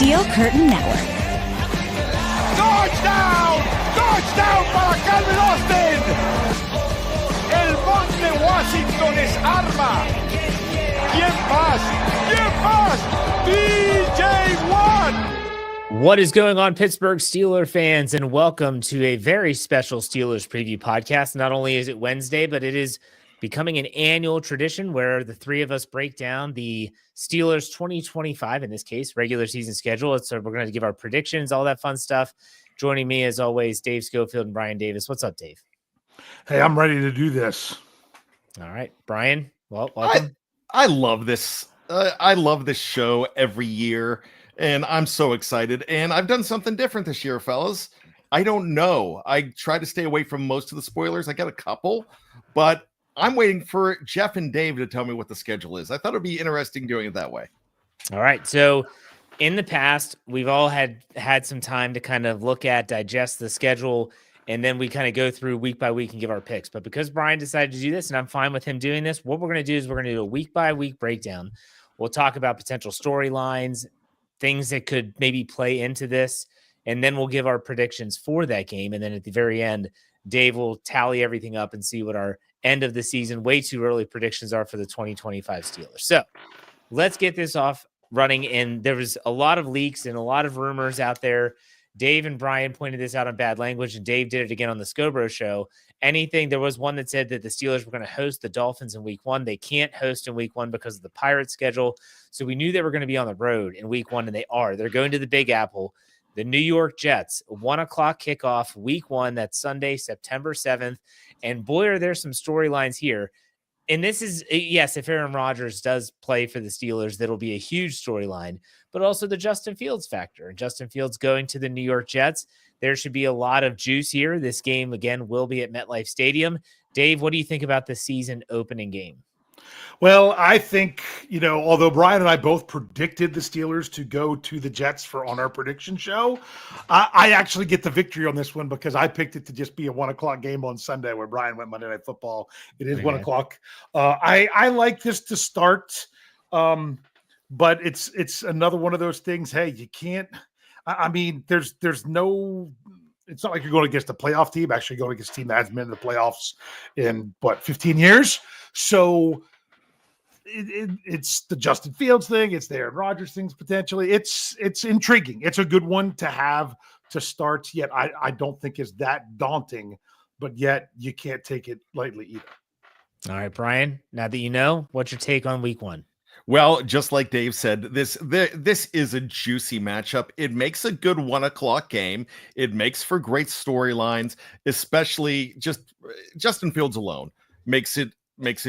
Steel Curtain Network. Touchdown! Touchdown para Calvin Austin! El Monte Washington es arma. ¿Quién más? ¿Quién más? DJ Watt! What is going on, Pittsburgh Steelers fans, and welcome to a very special Steelers preview podcast. Not only is it Wednesday, but it is becoming an annual tradition where the three of us break down the Steelers 2025, in this case, regular season schedule. So we're going to give our predictions, all that fun stuff. Joining me, as always, Dave Schofield and Bryan Davis. What's up, Dave? Hey, I'm ready to do this. All right, Bryan, well, welcome. I love this. I love this show every year, and I'm so excited. And I've done something different this year, fellas. I don't know. I try to stay away from most of the spoilers. I got a couple, but I'm waiting for Jeff and Dave to tell me what the schedule is. I thought it'd be interesting doing it that way. All right. So in the past, we've all had some time to kind of look at, digest the schedule, and then we kind of go through week by week and give our picks. But because Bryan decided to do this, and I'm fine with him doing this, what we're going to do is we're going to do a week by week breakdown. We'll talk about potential storylines, things that could maybe play into this, and then we'll give our predictions for that game. And then at the very end, Dave will tally everything up and see what our end of the season, way too early predictions are for the 2025 Steelers. So let's get this off running. And there was a lot of leaks and a lot of rumors out there. Dave and Bryan pointed this out on Bad Language, and Dave did it again on the Scobro show. There was one that said that the Steelers were going to host the Dolphins in week one. They can't host in week one because of the Pirates schedule. So we knew they were going to be on the road in week one, and they are. They're going to the Big Apple. The New York Jets, 1 o'clock kickoff, week one. That's Sunday, September 7th. And boy, are there some storylines here. And this is, yes, if Aaron Rodgers does play for the Steelers, that'll be a huge storyline, but also the Justin Fields factor. And Justin Fields going to the New York Jets. There should be a lot of juice here. This game, again, will be at MetLife Stadium. Dave, what do you think about the season opening game? Well, I think, although Bryan and I both predicted the Steelers to go to the Jets on our prediction show, I actually get the victory on this one because I picked it to just be a 1 o'clock game on Sunday where Bryan went Monday Night Football. It is 1 o'clock. I like this to start, but it's another one of those things. Hey, you can't. I mean, there's no. It's not like you're going against a playoff team. Actually, going against a team that hasn't been in the playoffs in 15 years. So it's the Justin Fields thing. It's the Aaron Rodgers things potentially. It's intriguing. It's a good one to have to start. Yet I don't think it's that daunting. But yet you can't take it lightly either. All right, Bryan. Now that you know, what's your take on week one? Well, just like Dave said, this is a juicy matchup. It makes a good 1 o'clock game. It makes for great storylines, especially just Justin Fields alone makes it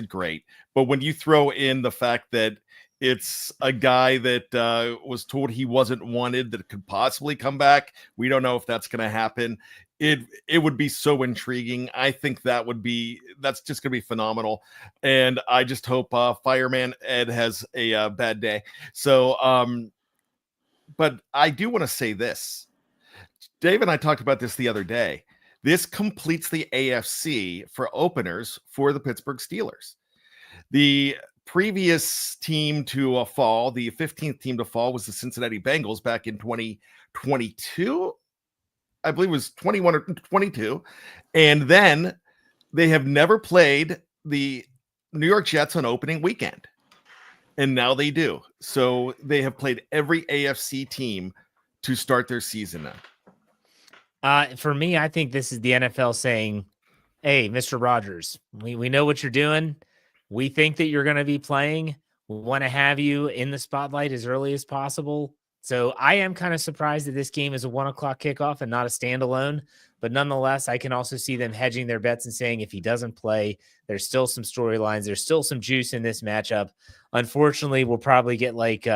great. But when you throw in the fact that it's a guy that was told he wasn't wanted, that could possibly come back, we don't know if that's going to happen. It would be so intriguing. I think that's just going to be phenomenal. And I just hope Fireman Ed has a bad day. So, but I do want to say this. Dave and I talked about this the other day. This completes the AFC for openers for the Pittsburgh Steelers. The previous team to fall, the 15th team to fall, was the Cincinnati Bengals back in 2022. I believe it was 21 or 22. And then they have never played the New York Jets on opening weekend. And now they do. So they have played every AFC team to start their season now. For me, I think this is the NFL saying, hey, Mr. Rodgers, we know what you're doing. We think that you're going to be playing. We want to have you in the spotlight as early as possible. So I am kind of surprised that this game is a 1 o'clock kickoff and not a standalone. But nonetheless, I can also see them hedging their bets and saying if he doesn't play, there's still some storylines. There's still some juice in this matchup. Unfortunately, we'll probably get like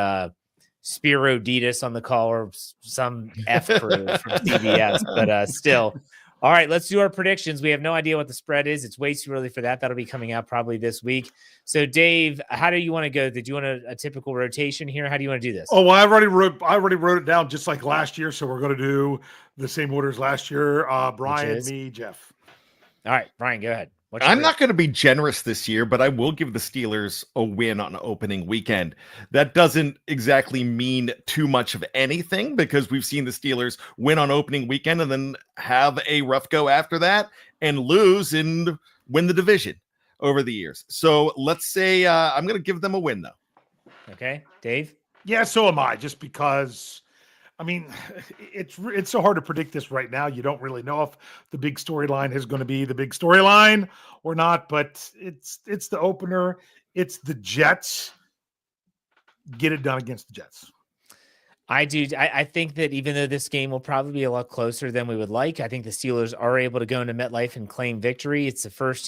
Spiro Ditas on the call or some F crew from CBS. But still, All right, let's do our predictions. We have no idea what the spread is. It's way too early for that. That'll be coming out probably this week. So, Dave, how do you want to go? Did you want a typical rotation here? How do you want to do this? Oh, well, I already wrote it down just like last year. So we're going to do the same order as last year. Bryan, me, Jeff. All right, Bryan, go ahead. I'm not going to be generous this year, but I will give the Steelers a win on opening weekend. That doesn't exactly mean too much of anything because we've seen the Steelers win on opening weekend and then have a rough go after that and lose and win the division over the years. So let's say I'm going to give them a win, though. Okay, Dave? Yeah, so am I, just because, I mean, it's so hard to predict this right now. You don't really know if the big storyline is going to be the big storyline or not, but it's the opener. It's the Jets. Get it done against the Jets. I do. I think that even though this game will probably be a lot closer than we would like, I think the Steelers are able to go into MetLife and claim victory. It's the first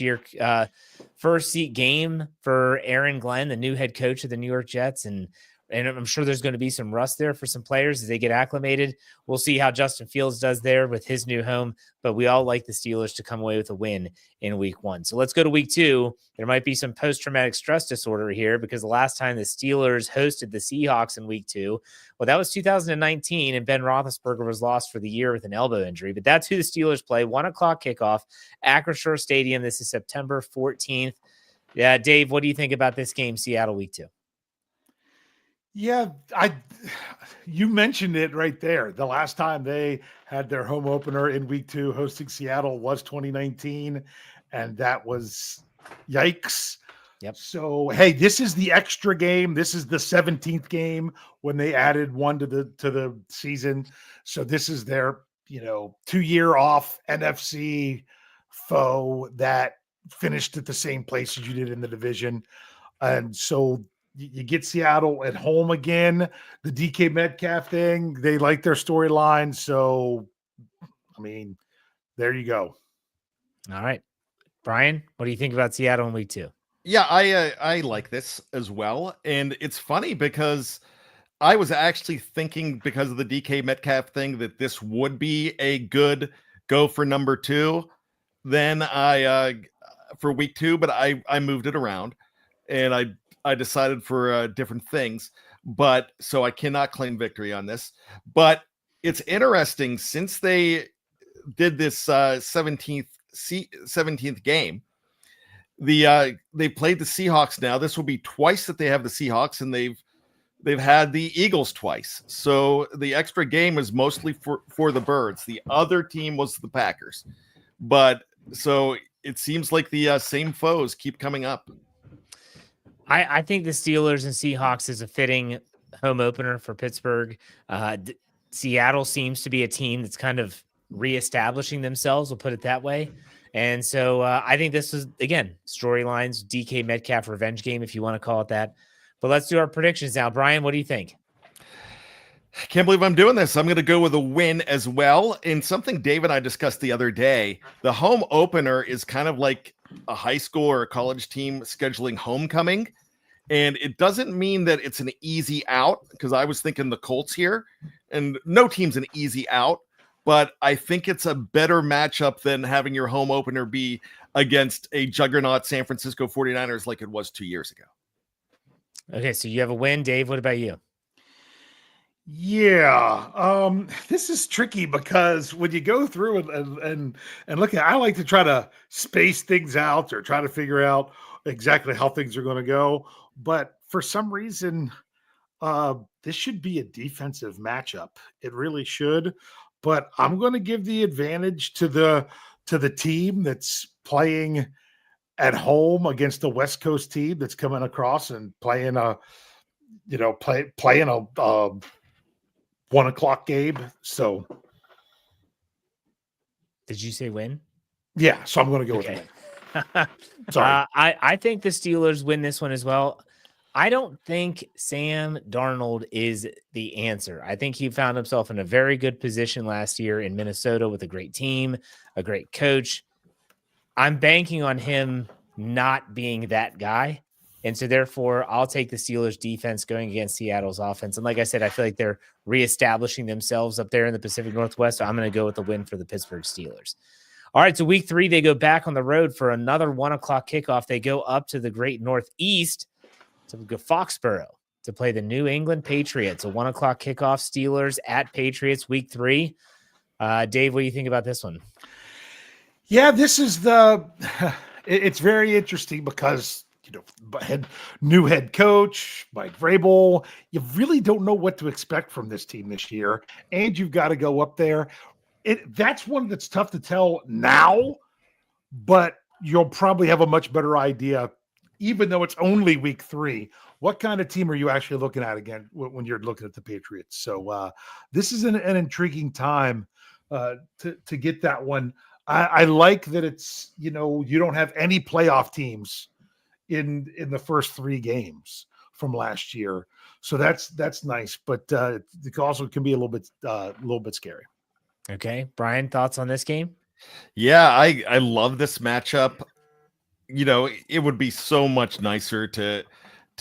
seat game for Aaron Glenn, the new head coach of the New York Jets. And I'm sure there's going to be some rust there for some players as they get acclimated. We'll see how Justin Fields does there with his new home, but we all like the Steelers to come away with a win in week 1. So let's go to week 2. There might be some post-traumatic stress disorder here because the last time the Steelers hosted the Seahawks in week 2, well, that was 2019, and Ben Roethlisberger was lost for the year with an elbow injury, but that's who the Steelers play. 1:00 kickoff, Acrisure Stadium. This is September 14th. Yeah, Dave, what do you think about this game, Seattle week 2? Yeah, you mentioned it right there. The last time they had their home opener in week 2 hosting Seattle was 2019, and that was yikes. Yep. So, hey, this is the extra game. This is the 17th game when they added one to the season. So this is their, 2-year off NFC foe that finished at the same place as you did in the division. And so you get Seattle at home again. The DK Metcalf thing, they like their storyline. So, I mean, there you go. All right. Brian, what do you think about Seattle in week 2? Yeah, I like this as well. And it's funny because I was actually thinking because of the DK Metcalf thing that this would be a good go for number 2. Then for week 2, but I moved it around and I decided for different things, but so I cannot claim victory on this. But it's interesting since they did this 17th game. They played the Seahawks now. This will be twice that they have the Seahawks, and they've had the Eagles twice. So the extra game is mostly for the Birds. The other team was the Packers, but so it seems like the same foes keep coming up. I think the Steelers and Seahawks is a fitting home opener for Pittsburgh. Seattle seems to be a team that's kind of reestablishing themselves, we'll put it that way. And so I think this is, again, storylines, DK Metcalf revenge game, if you want to call it that. But let's do our predictions now. Brian, what do you think? I can't believe I'm doing this. I'm going to go with a win as well. And something Dave and I discussed the other day, the home opener is kind of like a high school or a college team scheduling homecoming. And it doesn't mean that it's an easy out, because I was thinking the Colts here, and no team's an easy out, but I think it's a better matchup than having your home opener be against a juggernaut San Francisco 49ers like it was 2 years ago. Okay, so you have a win. Dave, what about you? Yeah, this is tricky because when you go through and look at, I like to try to space things out or try to figure out exactly how things are going to go. But for some reason, this should be a defensive matchup. It really should. But I'm going to give the advantage to the team that's playing at home against the West Coast team that's coming across and playing a 1 o'clock game. So, did you say win? Yeah, so I'm going to go with win. Sorry. I think the Steelers win this one as well. I don't think Sam Darnold is the answer. I think he found himself in a very good position last year in Minnesota with a great team, a great coach. I'm banking on him not being that guy. And so therefore I'll take the Steelers defense going against Seattle's offense. And like I said, I feel like they're reestablishing themselves up there in the Pacific Northwest. So I'm going to go with the win for the Pittsburgh Steelers. All right. So week 3, they go back on the road for another 1 o'clock kickoff. They go up to the great Northeast to go Foxborough to play the New England Patriots. A 1 o'clock kickoff, Steelers at Patriots week 3. Dave, what do you think about this one? Yeah, this is It's very interesting because, new head coach, Mike Vrabel, you really don't know what to expect from this team this year. And you've got to go up there. That's one that's tough to tell now, but you'll probably have a much better idea, even though it's only week 3. What kind of team are you actually looking at again when you're looking at the Patriots? So this is an intriguing time to get that one. I like that it's, you don't have any playoff teams in the first 3 games from last year. So that's nice, but it also can be a little bit scary. Okay. Brian, thoughts on this game? Yeah, I love this matchup. It would be so much nicer to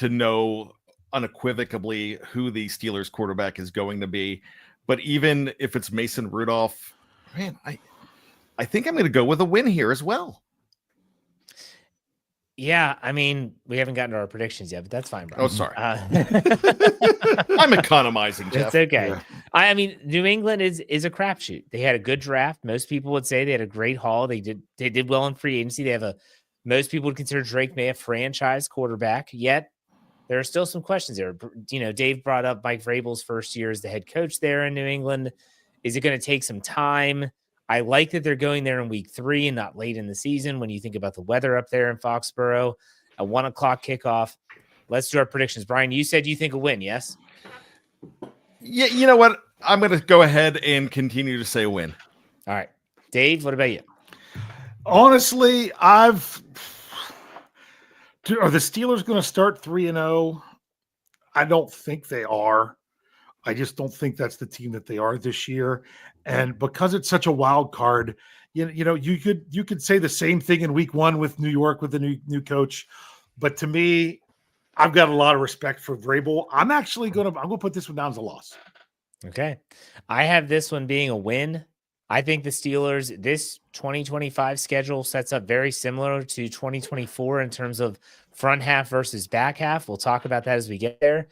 know unequivocally who the Steelers quarterback is going to be. But even if it's Mason Rudolph, man, I think I'm going to go with a win here as well. Yeah, I mean, we haven't gotten to our predictions yet, but that's fine, Brian. Oh, sorry. I'm economizing, Jeff. It's okay. Yeah. I mean, New England is a crapshoot. They had a good draft. Most people would say they had a great haul. They did well in free agency. They have most people would consider Drake May a franchise quarterback, yet there are still some questions there. Dave brought up Mike Vrabel's first year as the head coach there in New England. Is it going to take some time? I like that they're going there in week 3 and not late in the season when you think about the weather up there in Foxborough, a 1:00 kickoff. Let's do our predictions. Brian, you said you think a win, yes? Yeah, you know what? I'm going to go ahead and continue to say a win. All right. Dave, what about you? Honestly, are the Steelers going to start 3-0? I don't think they are. I just don't think that's the team that they are this year. And because it's such a wild card, you could say the same thing in week 1 with New York with the new coach. But to me, I've got a lot of respect for Vrabel. I'm going to put this one down as a loss. Okay. I have this one being a win. I think the Steelers, this 2025 schedule sets up very similar to 2024 in terms of front half versus back half. We'll talk about that as we get there.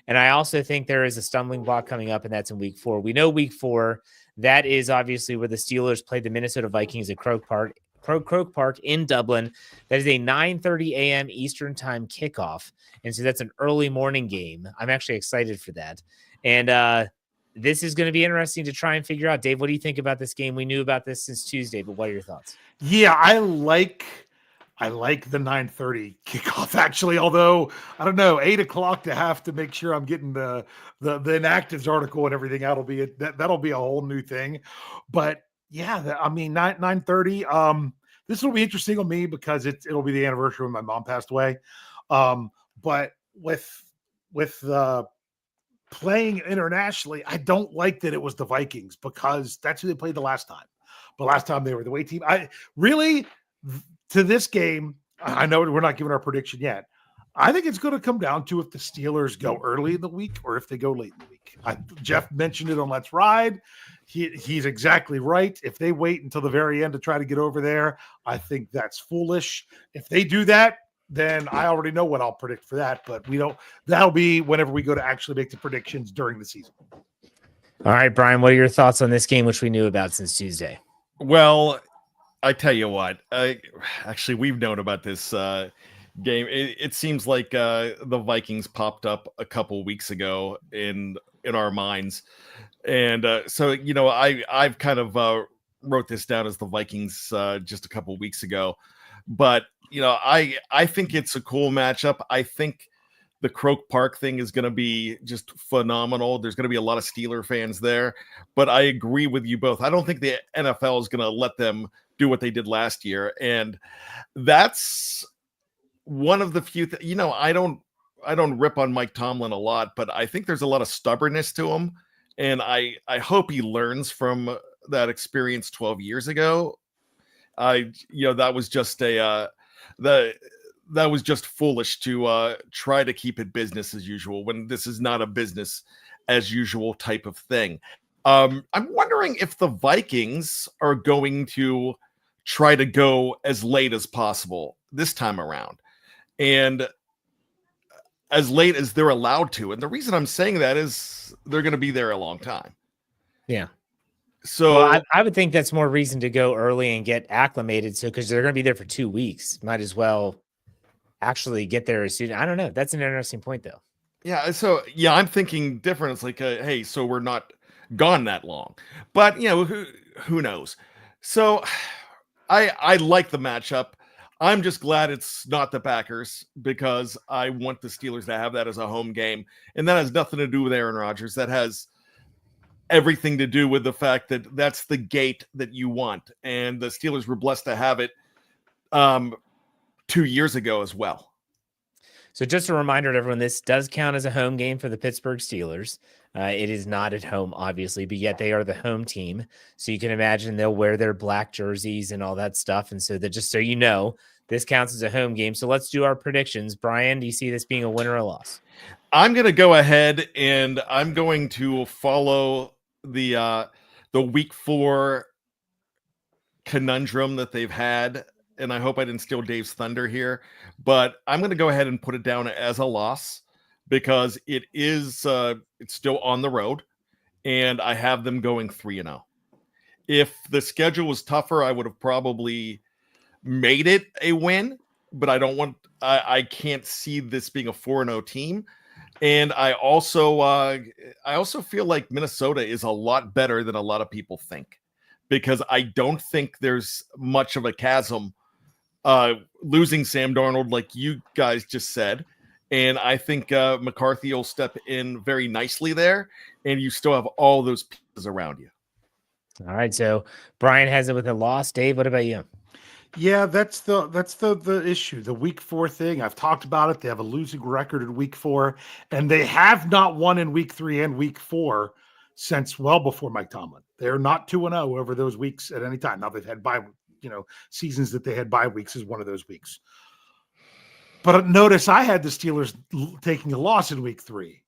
And I also think there is a stumbling block coming up, and that's in week 4. We know week 4, that is obviously where the Steelers played the Minnesota Vikings at Croke Park in Dublin. That is a 9:30 a.m. Eastern time kickoff. And so that's an early morning game. I'm actually excited for that. And this is going to be interesting to try and figure out. Dave, what do you think about this game? We knew about this since Tuesday, but what are your thoughts? Yeah, I like the 9:30 kickoff, actually, although I don't know, 8:00 to have to make sure I'm getting the inactives article and everything. That'll be a whole new thing. But yeah, I mean, 9:30. This will be interesting on me because it'll be the anniversary when my mom passed away. But with playing internationally, I don't like that it was the Vikings because that's who they played the last time. But last time they were the away team. To this game, I know we're not giving our prediction yet. I think it's going to come down to if the Steelers go early in the week or if they go late in the week. Jeff mentioned it on Let's Ride. He's exactly right. If they wait until the very end to try to get over there, I think that's foolish. If they do that, then I already know what I'll predict for that. But that'll be whenever we go to actually make the predictions during the season. All right, Brian, what are your thoughts on this game, which we knew about since Tuesday? Well, I tell you what, actually, we've known about this game. It seems like the Vikings popped up a couple weeks ago in our minds. And so, I've kind of wrote this down as the Vikings just a couple weeks ago. But, I think it's a cool matchup. I think the Croke Park thing is going to be just phenomenal. There's going to be a lot of Steeler fans there. But I agree with you both. I don't think the NFL is going to let them do what they did last year. And that's one of the few I don't rip on Mike Tomlin a lot, but I think there's a lot of stubbornness to him. And I hope he learns from that experience 12 years ago. That was just that was just foolish to try to keep it business as usual when this is not a business as usual type of thing. I'm wondering if the Vikings are going to try to go as late as possible this time around, and as late as they're allowed to. And the reason I'm saying that is they're going to be there a long time. Yeah. So Well, I would think that's more reason to go early and get acclimated. So, because they're going to be there for 2 weeks, might as well actually get there as soon. I don't know. That's an interesting point, though. yeah, I'm thinking different. It's like, hey, so we're not gone that long, but who knows? So I like the matchup. I'm just glad it's not the Packers because I want the Steelers to have that as a home game, and that has nothing to do with Aaron Rodgers. That has everything to do with the fact that that's the gate that you want, and the Steelers were blessed to have it 2 years ago as well. So just a reminder to everyone, this does count as a home game for the Pittsburgh Steelers. It is not at home, obviously, but yet they are the home team. So you can imagine they'll wear their black jerseys and all that stuff. And so that, just so you know, this counts as a home game. So let's do our predictions. Brian, do you see this being a win or a loss? I'm going to go ahead and I'm going to follow the week 4 conundrum that they've had. And I hope I didn't steal Dave's thunder here, but I'm going to go ahead and put it down as a loss because it is it's still on the road, and I have them going 3-0. If the schedule was tougher, I would have probably made it a win, but I can't see this being a 4-0 team. And I also feel like Minnesota is a lot better than a lot of people think, because I don't think there's much of a chasm losing Sam Darnold, like you guys just said. And I think McCarthy will step in very nicely there, and you still have all those pieces around you. All right, so Brian has it with a loss. Dave, what about you? Yeah, that's the issue. The week 4 thing. I've talked about it. They have a losing record in week 4, and they have not won in week 3 and week 4 since well before Mike Tomlin. They're not 2-0 over those weeks at any time. Now they've had seasons that they had bye weeks is one of those weeks. But notice I had the Steelers taking a loss in week 3.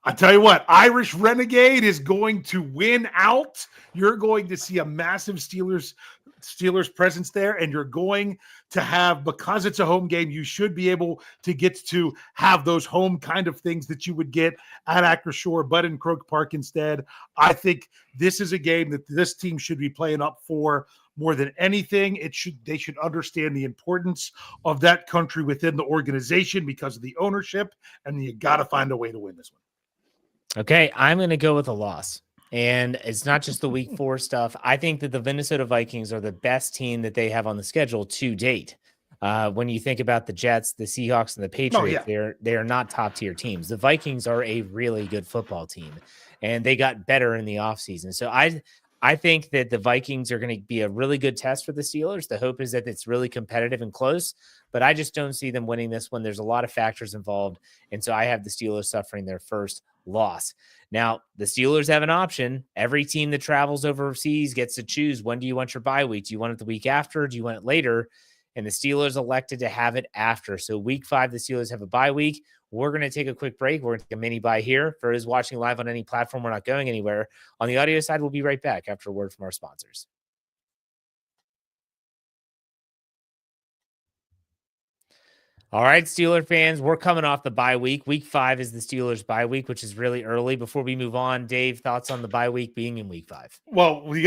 I tell you what, Irish Renegade is going to win out. You're going to see a massive Steelers presence there, and you're going to have, because it's a home game, you should be able to get to have those home kind of things that you would get at Acrisure, but in Croke Park instead. I think this is a game that this team should be playing up for more than anything. They should understand the importance of that country within the organization because of the ownership, and you got to find a way to win this one. Okay, I'm going to go with a loss. And it's not just the week 4 stuff. I think that the Minnesota Vikings are the best team that they have on the schedule to date. When you think about the Jets, the Seahawks, and the Patriots, they are not top tier teams. The Vikings are a really good football team, and they got better in the offseason. So I think that the Vikings are going to be a really good test for the Steelers. The hope is that it's really competitive and close, but I just don't see them winning this one. There's a lot of factors involved, and so I have the Steelers suffering their first loss. Now, the Steelers have an option. Every team that travels overseas gets to choose, when do you want your bye week? Do you want it the week after? Do you want it later? And the Steelers elected to have it after. So week 5, the Steelers have a bye week. We're going to take a quick break. We're going to take a mini bye here. For those watching live on any platform, we're not going anywhere. On the audio side, we'll be right back after a word from our sponsors. All right, Steeler fans, we're coming off the bye week. Week 5 is the Steelers' bye week, which is really early. Before we move on, Dave, thoughts on the bye week being in week 5? Well, we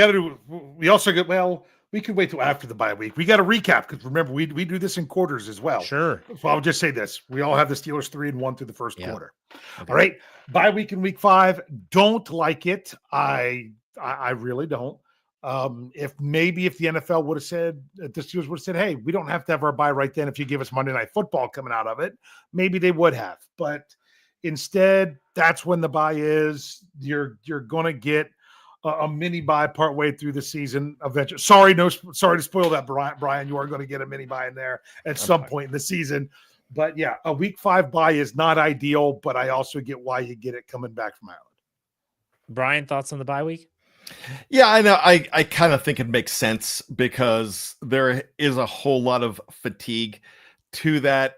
could wait till after the bye week. We got to recap because remember, we do this in quarters as well. Sure. So I'll just say this. We all have the Steelers 3-1 through the first quarter. Okay. All right. Bye week in week 5. Don't like it. I really don't. If the NFL would have said, the Steelers would have said, hey, we don't have to have our bye right then if you give us Monday Night Football coming out of it, maybe they would have. But instead, that's when the bye is. You're going to get a mini bye partway through the season eventually. Sorry to spoil that, Brian. You are going to get a mini bye in there at some point in the season. But yeah, a week 5 bye is not ideal, but I also get why you get it coming back from Ireland. Brian, thoughts on the bye week? Yeah, I know. I kind of think it makes sense because there is a whole lot of fatigue to that.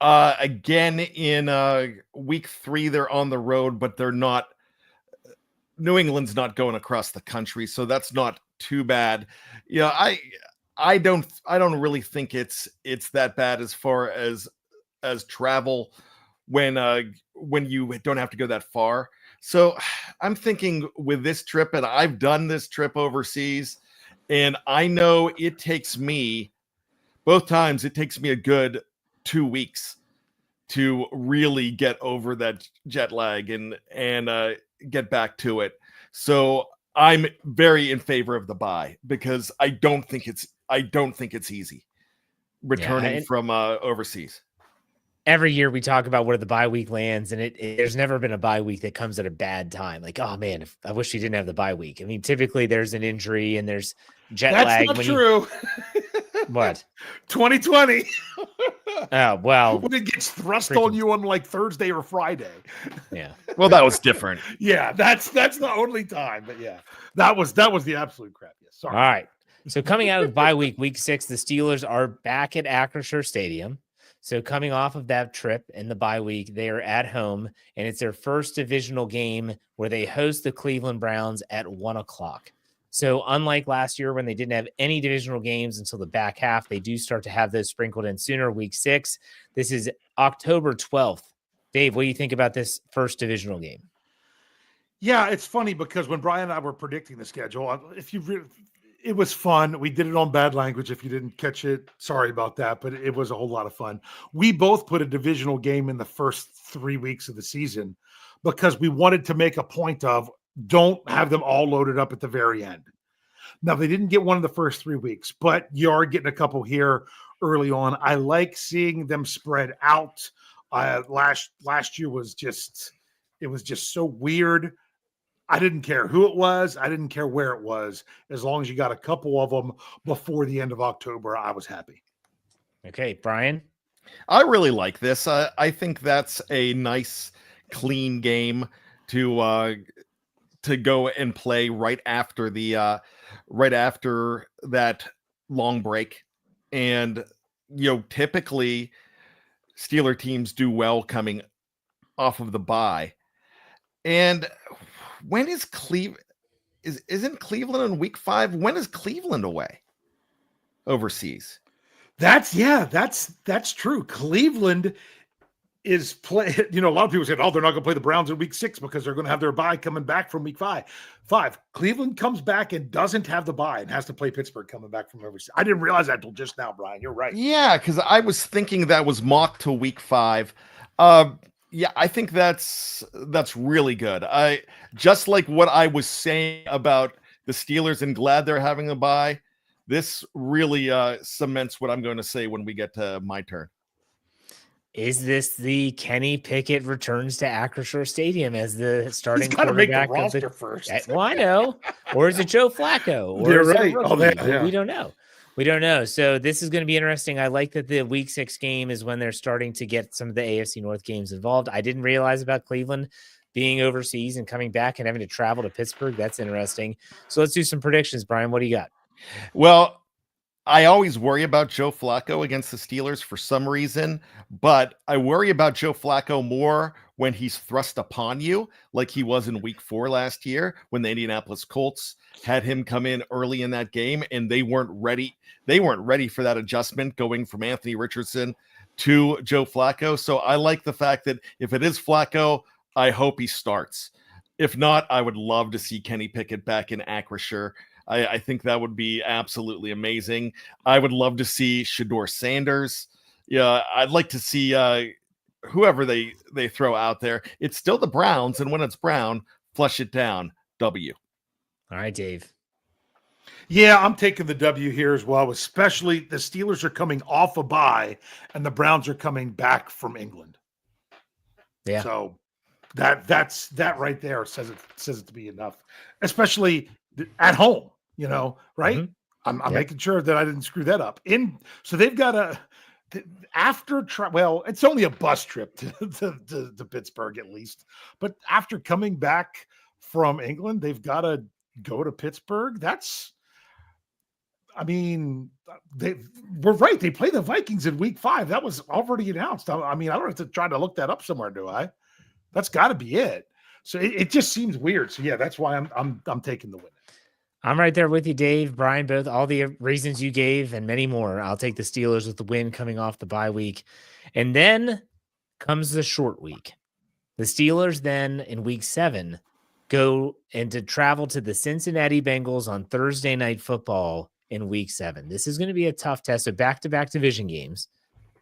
Again, in week 3, they're on the road, but they're not. New England's not going across the country, so that's not too bad. Yeah, I don't really think it's that bad as far as travel when you don't have to go that far. So I'm thinking with this trip, and I've done this trip overseas, and I know it takes me both times, it takes me a good 2 weeks to really get over that jet lag and get back to it. So I'm very in favor of the bye because I don't think it's easy returning from overseas. Every year we talk about where the bye week lands, and there's never been a bye week that comes at a bad time. Like, oh man, I wish we didn't have the bye week. I mean, typically there's an injury and there's jet lag. That's not true. What? 2020. Oh, well. When it gets thrust on you on like Thursday or Friday. Yeah. Well, that was different. Yeah, that's the only time. But yeah, that was the absolute crap. Yes. Sorry. All right. So coming out of the bye week, week 6, the Steelers are back at Acrisure Stadium. So coming off of that trip in the bye week, they are at home, and it's their first divisional game where they host the Cleveland Browns at 1:00. So unlike last year when they didn't have any divisional games until the back half, they do start to have those sprinkled in sooner. Week 6, this is October 12th. Dave, what do you think about this first divisional game? Yeah, it's funny because when Brian and I were predicting the schedule, it was fun. We did it on Bad Language. If you didn't catch it, sorry about that, but it was a whole lot of fun. We both put a divisional game in the first 3 weeks of the season because we wanted to make a point of don't have them all loaded up at the very end. Now, they didn't get one in the first 3 weeks, but you are getting a couple here early on. I like seeing them spread out. Last year was just so weird. I didn't care who it was. I didn't care where it was. As long as you got a couple of them before the end of October, I was happy. Okay, Brian? I really like this. I think that's a nice, clean game to go and play right after that long break. And, typically Steeler teams do well coming off of the bye. And when is isn't Cleveland in week 5? When is Cleveland away overseas? That's true. Cleveland is play. A lot of people said, "Oh, they're not going to play the Browns in week 6 because they're going to have their bye coming back from week 5." Cleveland comes back and doesn't have the bye and has to play Pittsburgh coming back from overseas. I didn't realize that until just now, Brian. You're right. Yeah, because I was thinking that was mocked to week 5. Yeah, I think that's really good. I just like what I was saying about the Steelers and glad they're having a bye. This really cements what I'm going to say when we get to my turn. Is this the Kenny Pickett returns to Acrisure Stadium as the starting quarterback? Make the roster first. Well, I know. Or is it Joe Flacco? Or You're right. Yeah. We don't know. We don't know. So this is going to be interesting. I like that the week 6 game is when they're starting to get some of the AFC North games involved. I didn't realize about Cleveland being overseas and coming back and having to travel to Pittsburgh. That's interesting. So let's do some predictions. Brian, what do you got? Well, I always worry about Joe Flacco against the Steelers for some reason, but I worry about Joe Flacco more when he's thrust upon you, like he was in week 4 last year when the Indianapolis Colts had him come in early in that game and they weren't ready. They weren't ready for that adjustment going from Anthony Richardson to Joe Flacco. So I like the fact that if it is Flacco, I hope he starts. If not, I would love to see Kenny Pickett back in Acrisure. I think that would be absolutely amazing. I would love to see Shedeur Sanders. Yeah, I'd like to see whoever they throw out there. It's still the Browns, and when it's Brown, flush it down. W. All right, Dave. Yeah, I'm taking the W here as well, especially the Steelers are coming off a bye, and the Browns are coming back from England. Yeah. So that right there says it to be enough, especially at home. Right? Mm-hmm. I'm making sure that I didn't screw that up. So they've got it's only a bus trip to Pittsburgh at least, but after coming back from England, they've got to go to Pittsburgh. We're right. They play the Vikings in week 5. That was already announced. I don't have to try to look that up somewhere, do I? That's got to be it. So it just seems weird. So yeah, that's why I'm taking the win. I'm right there with you, Dave, Brian, both all the reasons you gave and many more. I'll take the Steelers with the win coming off the bye week. And then comes the short week. The Steelers then in week 7 go and to travel to the Cincinnati Bengals on Thursday Night Football in week 7. This is going to be a tough test of back-to-back division games.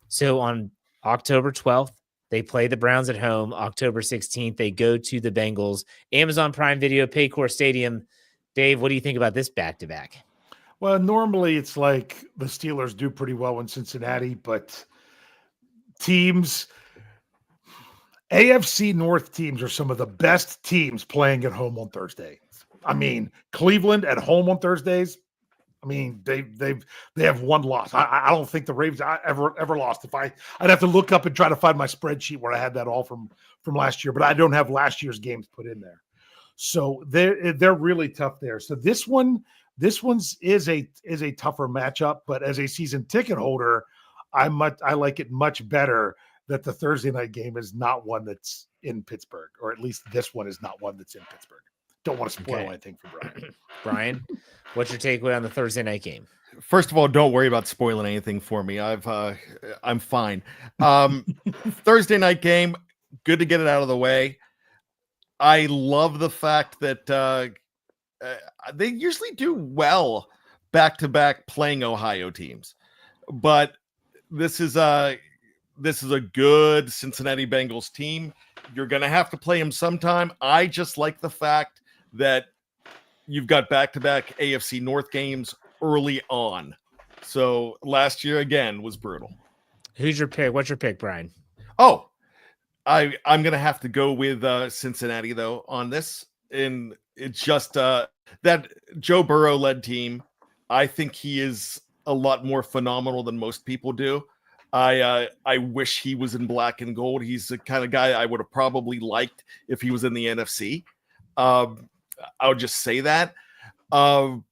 So on October 12th, they play the Browns at home. October 16th, they go to the Bengals. Amazon Prime Video, Paycor Stadium. Dave, what do you think about this back-to-back? Well, normally it's like the Steelers do pretty well in Cincinnati, but AFC North teams are some of the best teams playing at home on Thursday. I mean, Cleveland at home on Thursdays. I mean, they have one loss. I don't think the Ravens ever lost. I'd have to look up and try to find my spreadsheet where I had that all from last year, but I don't have last year's games put in there. So they're really tough there. So this one's is a tougher matchup, but as a season ticket holder, I like it much better that the Thursday night game is not one that's in Pittsburgh, or at least this one is not one that's in Pittsburgh. Don't want to spoil anything for Brian. Brian, what's your takeaway on the Thursday night game? First of all, don't worry about spoiling anything for me. I'm fine. Thursday night game, good to get it out of the way. I love the fact that they usually do well back-to-back playing Ohio teams, but this is a good Cincinnati Bengals team. You're going to have to play them sometime. I just like the fact that you've got back-to-back AFC North games early on. So last year, again, was brutal. Who's your pick? What's your pick, Brian? Oh, I'm going to have to go with Cincinnati, though, on this. And it's just that Joe Burrow-led team, I think he is a lot more phenomenal than most people do. I wish he was in black and gold. He's the kind of guy I would have probably liked if he was in the NFC. I would just say that.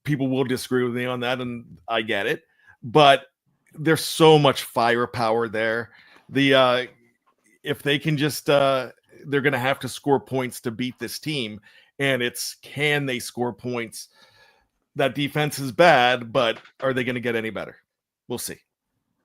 People will disagree with me on that, and I get it. But there's so much firepower there. If they can just, they're going to have to score points to beat this team. And can they score points? That defense is bad, but are they going to get any better? We'll see.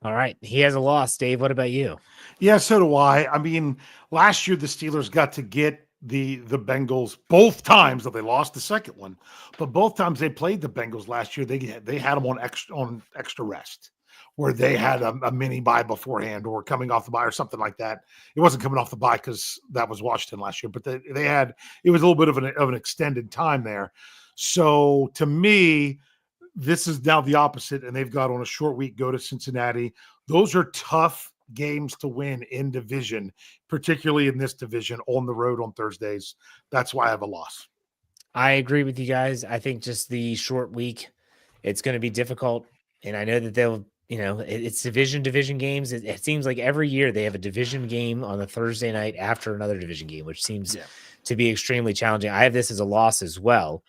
All right. He has a loss. Dave, what about you? Yeah, so do I. I mean, last year the Steelers got to get the Bengals both times that they lost the second one, but both times they played the Bengals last year, they had them on extra rest, where they had a mini bye beforehand or coming off the bye or something like that. It wasn't coming off the bye because that was Washington last year, but it was a little bit of an extended time there. So to me, this is now the opposite, and they've got on a short week, go to Cincinnati. Those are tough games to win in division, particularly in this division on the road on Thursdays. That's why I have a loss. I agree with you guys. I think just the short week, it's going to be difficult. And I know that they'll, it's division games. It seems like every year they have a division game on the Thursday night after another division game, which seems to be extremely challenging. I have this as a loss as well.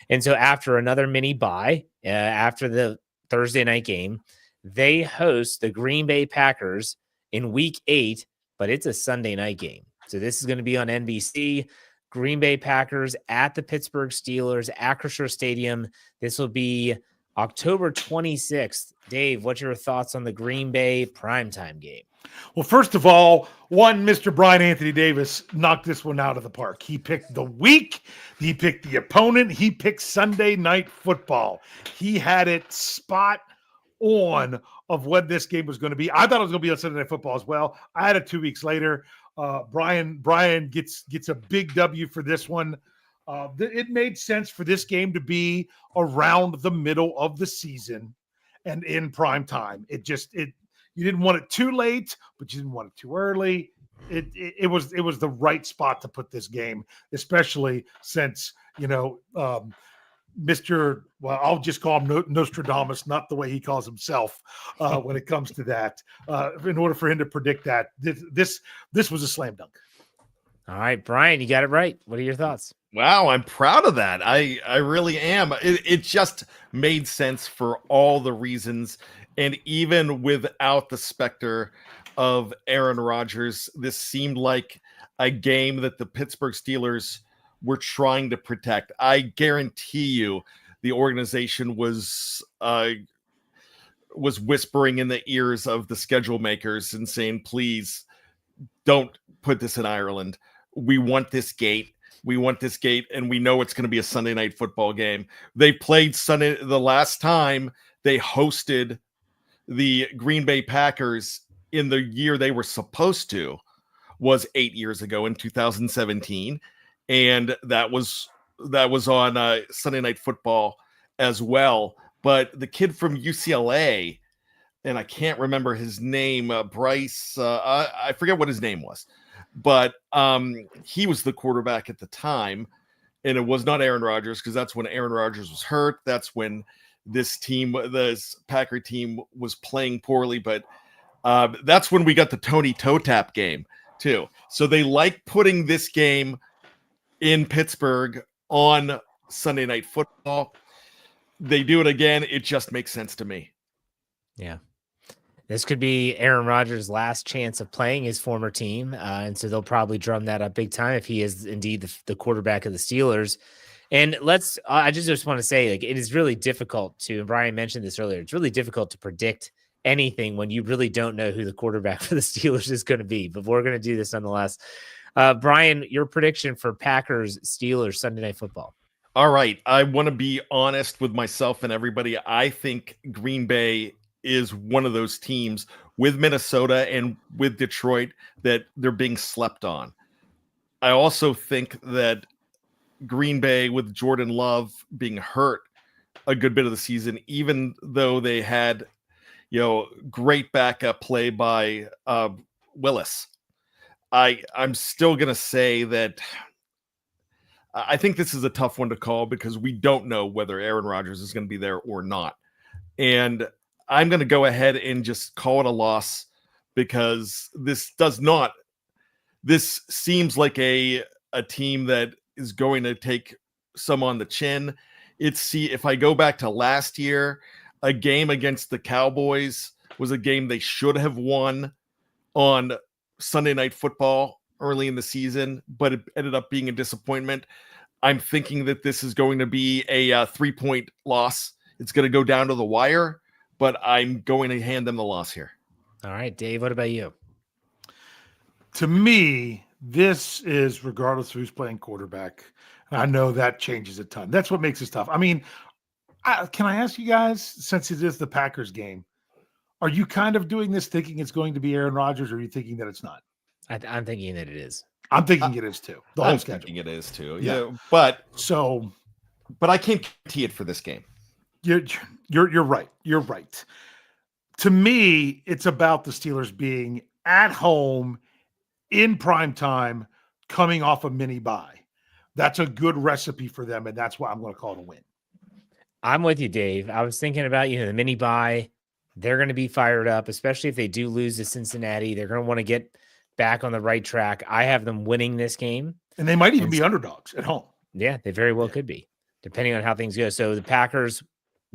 And so after another mini bye, after the Thursday night game, they host the Green Bay Packers in week 8, but it's a Sunday night game. So this is going to be on NBC. Green Bay Packers at the Pittsburgh Steelers at Acrisure Stadium. This will be October 26th. Dave, what's your thoughts on the Green Bay primetime game? Well, first of all, Mr. Bryan Anthony Davis knocked this one out of the park. He picked the week. He picked the opponent. He picked Sunday Night Football. He had it spot on of what this game was going to be. I thought it was going to be on Sunday Night Football as well. I had it 2 weeks later. Brian gets a big W for this one. It made sense for this game to be around the middle of the season and in prime time. You didn't want it too late, but you didn't want it too early. It was the right spot to put this game, especially since, I'll just call him Nostradamus, not the way he calls himself when it comes to that. In order for him to predict that, this was a slam dunk. All right, Brian, you got it right. What are your thoughts? Wow, I'm proud of that. I really am. It just made sense for all the reasons. And even without the specter of Aaron Rodgers, this seemed like a game that the Pittsburgh Steelers were trying to protect. I guarantee you the organization was whispering in the ears of the schedule makers and saying, please don't put this in Ireland. we want this gate. We want this gate, and we know it's going to be a Sunday night football game. They played Sunday the last time they hosted the Green Bay Packers in the year they were supposed to was 8 years ago in 2017, and that was on Sunday Night Football as well. But the kid from UCLA, and I can't remember his name, Bryce, I forget what his name was, but he was the quarterback at the time, and it was not Aaron Rodgers, because that's when Aaron Rodgers was hurt. That's when this Packer team was playing poorly, but that's when we got the Tony Toe Tap game too. So they like putting this game in Pittsburgh on Sunday Night Football. They do it again. It just makes sense to me. Yeah. This could be Aaron Rodgers' last chance of playing his former team. And so they'll probably drum that up big time if he is indeed the quarterback of the Steelers. And I just want to say, like, it is really difficult to, and Brian mentioned this earlier, it's really difficult to predict anything when you really don't know who the quarterback for the Steelers is going to be. But we're going to do this nonetheless. Brian, your prediction for Packers Steelers Sunday Night Football. All right. I want to be honest with myself and everybody. I think Green Bay is one of those teams with Minnesota and with Detroit that they're being slept on. I also think that Green Bay, with Jordan Love being hurt a good bit of the season, even though they had, great backup play by Willis, I'm still going to say that I think this is a tough one to call because we don't know whether Aaron Rodgers is going to be there or not. And I'm going to go ahead and just call it a loss because this seems like a team that is going to take some on the chin. If I go back to last year, a game against the Cowboys was a game they should have won on Sunday Night Football early in the season, but it ended up being a disappointment. I'm thinking that this is going to be a 3-point loss. It's going to go down to the wire, but I'm going to hand them the loss here. All right, Dave, what about you? To me, this is regardless of who's playing quarterback. And I know that changes a ton. That's what makes this tough. I mean, can I ask you guys, since it is the Packers game, are you kind of doing this thinking it's going to be Aaron Rodgers, or are you thinking that it's not? I'm thinking that it is. I'm thinking it is too. I'm thinking it is too. Yeah. But I can't guarantee it for this game. You're right. You're right. To me, it's about the Steelers being at home in prime time, coming off a mini bye. That's a good recipe for them, and that's why I'm going to call it a win. I'm with you, Dave. I was thinking about, the mini bye. They're going to be fired up, especially if they do lose to Cincinnati. They're going to want to get back on the right track. I have them winning this game. And they might even be underdogs at home. Yeah, they very well could be, depending on how things go. So the Packers,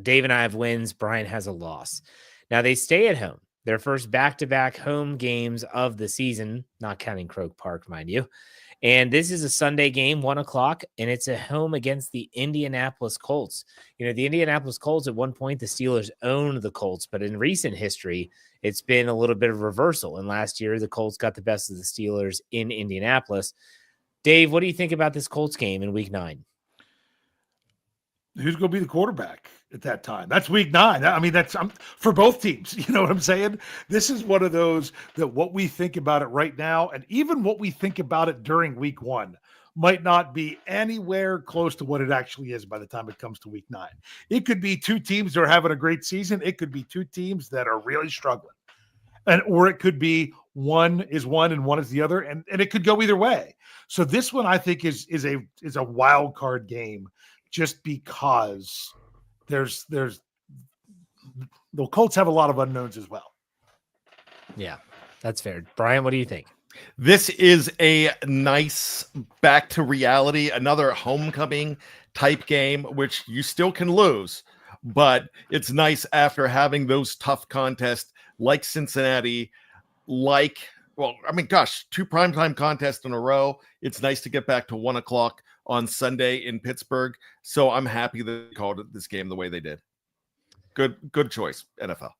Dave and I have wins. Brian has a loss. Now they stay at home. Their first back-to-back home games of the season, not counting Croke Park, mind you. And this is a Sunday game, 1:00, and it's at home against the Indianapolis Colts. The Indianapolis Colts, at one point, the Steelers owned the Colts, but in recent history, it's been a little bit of reversal. And last year, the Colts got the best of the Steelers in Indianapolis. Dave, what do you think about this Colts game in Week 9? Who's going to be the quarterback at that time? That's Week 9. I mean, that's for both teams. You know what I'm saying? This is one of those that what we think about it right now, and even what we think about it during Week 1, might not be anywhere close to what it actually is by the time it comes to Week 9. It could be two teams that are having a great season. It could be two teams that are really struggling. Or it could be one is one and one is the other, and it could go either way. So this one, I think, is a wild card game, just because there's the Colts have a lot of unknowns as well. Yeah, that's fair. Brian, what do you think? This is a nice back to reality, another homecoming type game, which you still can lose, but it's nice after having those tough contests like Cincinnati, two primetime contests in a row. It's nice to get back to 1:00 on Sunday in Pittsburgh. So I'm happy that they called this game the way they did. Good choice, NFL.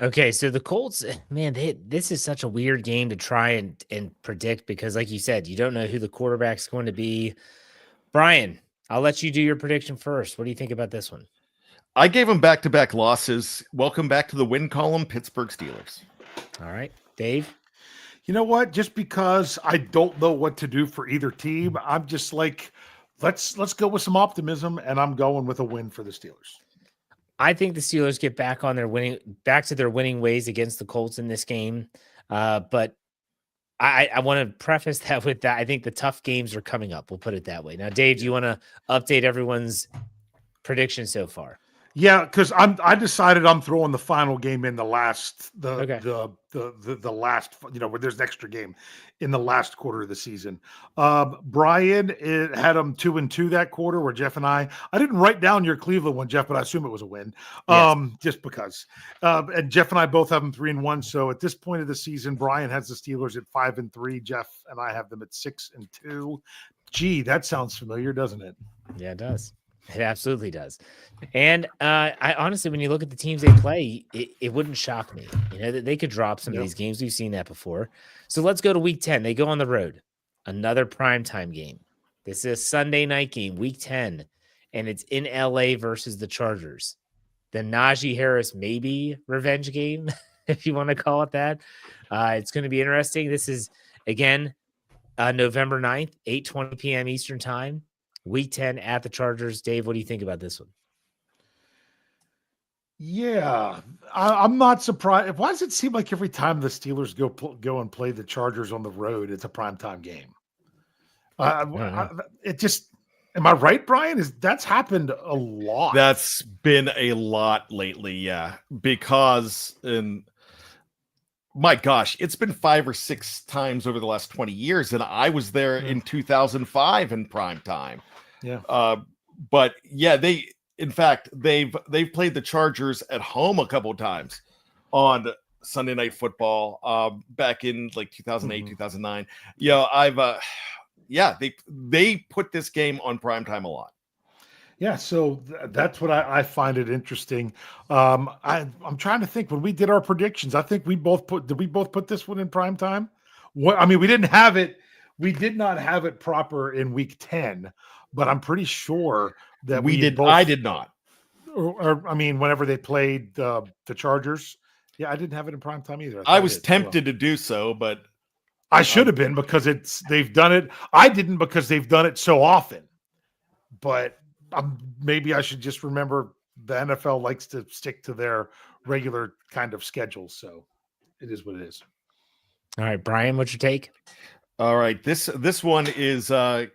Okay, so the Colts, man, this is such a weird game to try and predict because, like you said, you don't know who the quarterback's going to be. Brian, I'll let you do your prediction first. What do you think about this one? I gave them back-to-back losses. Welcome back to the win column, Pittsburgh Steelers. All right, Dave. You know what? Just because I don't know what to do for either team, I'm just like, let's go with some optimism, and I'm going with a win for the Steelers. I think the Steelers get back to their winning ways against the Colts in this game. But I want to preface that with that. I think the tough games are coming up. We'll put it that way. Now, Dave, do you want to update everyone's prediction so far? Yeah, because I decided I'm throwing the final game in the last last, where there's an extra game in the last quarter of the season. Brian had them 2-2 that quarter, where Jeff and I didn't write down your Cleveland one, Jeff, but I assume it was a win. Yes. Just because. And Jeff and I both have them 3-1. So at this point of the season, Brian has the Steelers at 5-3. Jeff and I have them at 6-2. Gee, that sounds familiar, doesn't it? Yeah, it does. It absolutely does. And I honestly, when you look at the teams they play, it wouldn't shock me. You know, that they could drop some of these games. We've seen that before. So let's go to week 10. They go on the road. Another primetime game. This is a Sunday night game, week 10. And it's in LA versus the Chargers. The Najee Harris maybe revenge game, if you want to call it that. It's going to be interesting. This is, again, November 9th, 8:20 p.m. Eastern time. Week 10 at the Chargers. Dave, what do you think about this one? Yeah, I'm not surprised. Why does it seem like every time the Steelers go and play the Chargers on the road, it's a primetime game? It just, am I right, Brian? That's happened a lot. That's been a lot lately, yeah. Because my gosh, it's been 5 or 6 times over the last 20 years, and I was there in 2005 in prime time. Yeah. But yeah, they've played the Chargers at home a couple of times on Sunday Night Football back in like 2008, 2009. They put this game on primetime a lot. Yeah, so that's what I find it interesting. I'm trying to think, when we did our predictions, I think did we both put this one in prime time? We didn't have it. We did not have it proper in week 10, but I'm pretty sure that we did. I did not. Whenever they played the Chargers, I didn't have it in prime time either. I was tempted to do so, but I should have been, because they've done it. I didn't, because they've done it so often, but maybe I should just remember the NFL likes to stick to their regular kind of schedule. So it is what it is. All right, Brian, what's your take? All right. This one is one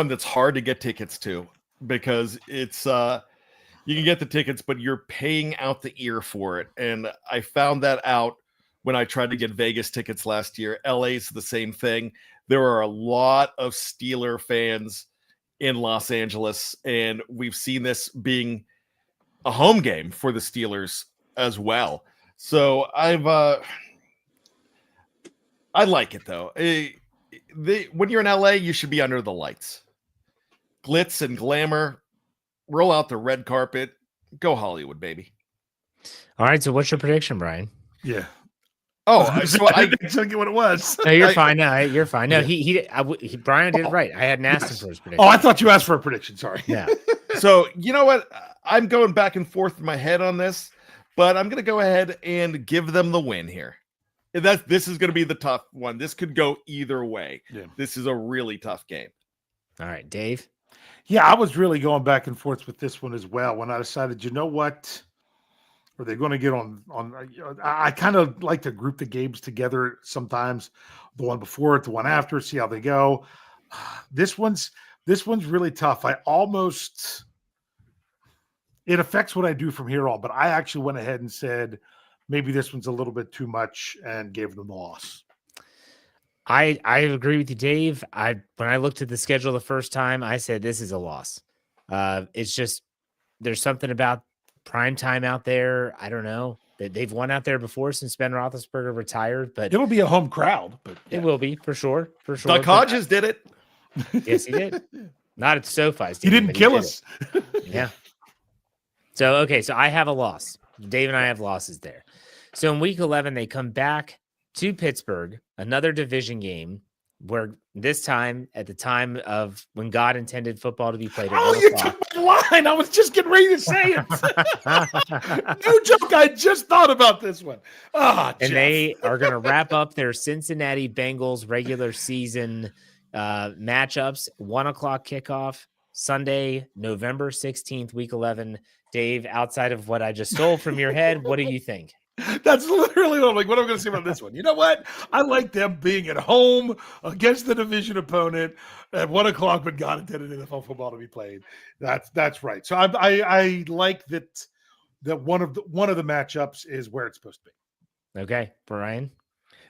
that's hard to get tickets to, because it's you can get the tickets, but you're paying out the ear for it. And I found that out when I tried to get Vegas tickets last year. LA's the same thing. There are a lot of Steeler fans in Los Angeles, and we've seen this being a home game for the Steelers as well. So I like it, though. When you're in LA, you should be under the lights. Glitz and glamour. Roll out the red carpet. Go Hollywood, baby. All right, so what's your prediction, Brian? Yeah. Oh, so I didn't get what it was. No, you're fine. No, you're fine. No, Brian did it right. I hadn't asked him for his prediction. Oh, I thought you asked for a prediction. Sorry. Yeah. So, you know what? I'm going back and forth in my head on this, but I'm going to go ahead and give them the win here. This is going to be the tough one. This could go either way. Yeah. This is a really tough game. All right, Dave. Yeah, I was really going back and forth with this one as well. When I decided, you know what? Are they going to get on? I kind of like to group the games together sometimes. The one before it, the one after, see how they go. This one's really tough. It affects what I do from here on, but I actually went ahead and said maybe this one's a little bit too much and gave them the loss. I agree with you, Dave. When I looked at the schedule the first time, I said this is a loss. It's just there's something about prime time out there. I don't know. They've won out there before since Ben Roethlisberger retired, but it'll be a home crowd. But it will be for sure. Doug Hodges did it. Yes, he did. Not at SoFi. He didn't kill us. Yeah. So I have a loss. Dave and I have losses there. So in week 11, they come back to Pittsburgh, another division game, where this time, at the time of when God intended football to be played at 1 you o'clock. took my line. I was just getting ready to say it. No joke. I just thought about this one. And Jeff. they are going to wrap up their Cincinnati Bengals regular season matchups. 1 o'clock kickoff, Sunday, November 16th, week 11. Dave, outside of what I just stole from your head, what do you think? That's literally what I'm like. What am I going to say about this one? You know what? I like them being at home against the division opponent at 1 o'clock, but God intended NFL football to be played. That's right. So I like that one of the matchups is where it's supposed to be. Okay, Brian.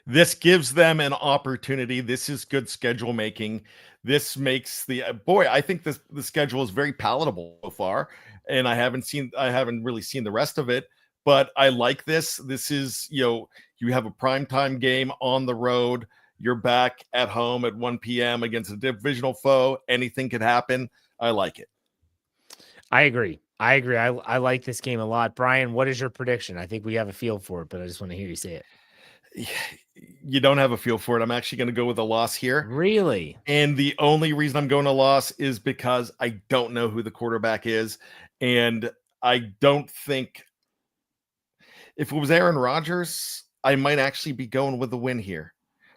This gives them an opportunity. This is good schedule making. This makes I think the schedule is very palatable so far, and I haven't really seen the rest of it. But I like this. This is, you have a primetime game on the road. You're back at home at 1 p.m. against a divisional foe. Anything could happen. I like it. I agree. I like this game a lot. Brian, what is your prediction? I think we have a feel for it, but I just want to hear you say it. You don't have a feel for it. I'm actually going to go with a loss here. Really? And the only reason I'm going to loss is because I don't know who the quarterback is. And I don't think, if it was Aaron Rodgers, I might actually be going with the win here.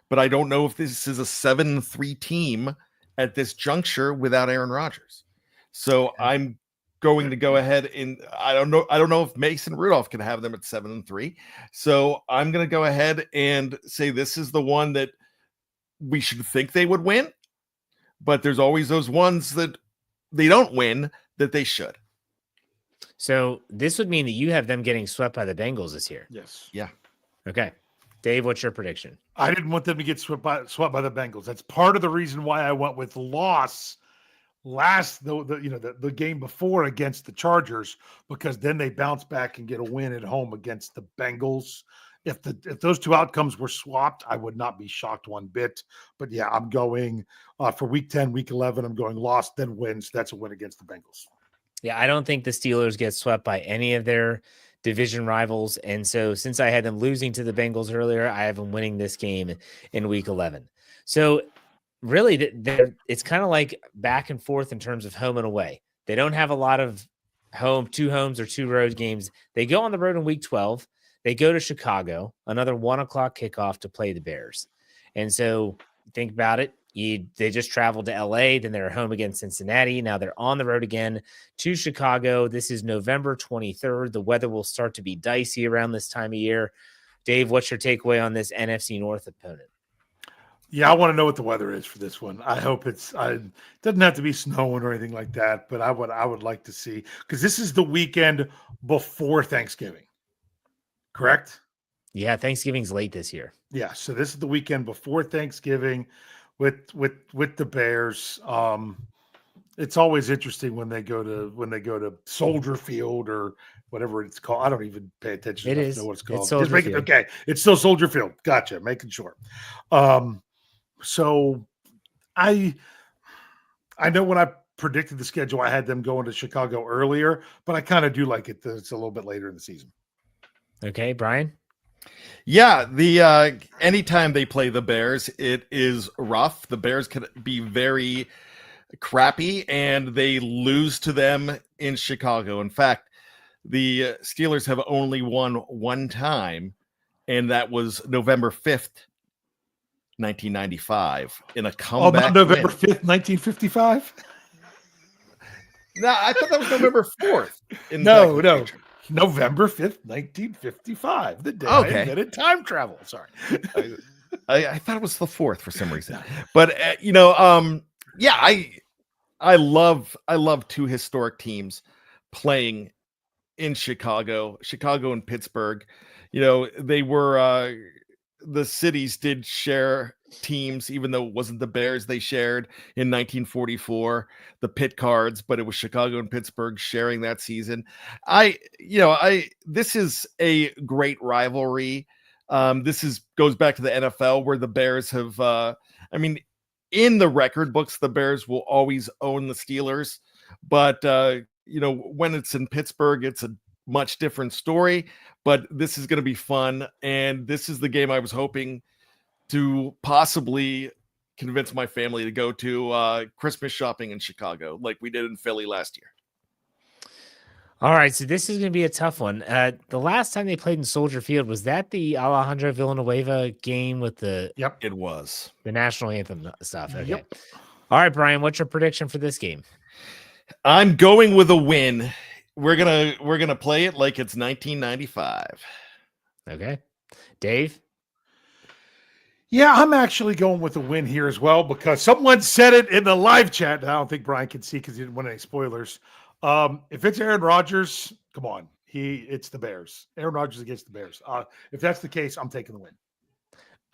But I don't know if this is a 7-3 team at this juncture without Aaron Rodgers. So I'm going to go ahead and I don't know if Mason Rudolph can have them at 7-3. So I'm going to go ahead and say this is the one that we should think they would win. But there's always those ones that they don't win that they should. So this would mean that you have them getting swept by the Bengals this year. Yes. Yeah. Okay. Dave, what's your prediction? I didn't want them to get swept by the Bengals. That's part of the reason why I went with loss the game before against the Chargers, because then they bounce back and get a win at home against the Bengals. If those two outcomes were swapped, I would not be shocked one bit. But yeah, I'm going for week 10, week 11. I'm going loss, then wins. That's a win against the Bengals. Yeah, I don't think the Steelers get swept by any of their division rivals. And so since I had them losing to the Bengals earlier, I have them winning this game in week 11. So really, it's kind of like back and forth in terms of home and away. They don't have a lot of two homes or two road games. They go on the road in week 12. They go to Chicago, another 1 o'clock kickoff to play the Bears. And so think about it. They just traveled to LA, then they're home against Cincinnati. Now they're on the road again to Chicago. This is November 23rd. The weather will start to be dicey around this time of year. Dave, what's your takeaway on this NFC North opponent? Yeah, I want to know what the weather is for this one. I hope it doesn't have to be snowing or anything like that, but I would like to see, because this is the weekend before Thanksgiving, correct? Yeah, Thanksgiving's late this year. Yeah, so this is the weekend before Thanksgiving with the Bears. It's always interesting when they go to Soldier Field or whatever it's called. I don't even pay attention to know what it's called. Okay, it's still Soldier Field. Gotcha. Making sure. So I know when I predicted the schedule, I had them going to Chicago earlier, but I kind of do like it that it's a little bit later in the season. Okay, Brian? Yeah, the anytime they play the Bears, it is rough. The Bears can be very crappy, and they lose to them in Chicago. In fact, the Steelers have only won one time, and that was November 5th, 1995, in a comeback. Not November 5th, 1955? No, I thought that was November 4th. No. November 5th, 1955, the day I invented time travel. Sorry. I thought it was the 4th for some reason. But, I love two historic teams playing in Chicago and Pittsburgh. They were the cities did share teams, even though it wasn't the Bears they shared in 1944, the Pit Cards, but it was Chicago and Pittsburgh sharing that season. This is a great rivalry. Goes back to the NFL, where the Bears have, in the record books, the Bears will always own the Steelers, but when it's in Pittsburgh, it's a much different story, but this is going to be fun. And this is the game I was hoping to possibly convince my family to go to Christmas shopping in Chicago like we did in Philly last year. All right, so this is going to be a tough one. The last time they played in Soldier Field, was that the Alejandro Villanueva game with the Yep, it was the national anthem stuff? Okay. Yep. All right, Brian, what's your prediction for this game? I'm going with a win. We're gonna play it like it's 1995. Okay, Dave. Yeah, I'm actually going with a win here as well because someone said it in the live chat. I don't think Brian can see because he didn't want any spoilers. If it's Aaron Rodgers, come on. It's the Bears. Aaron Rodgers against the Bears. If that's the case, I'm taking the win.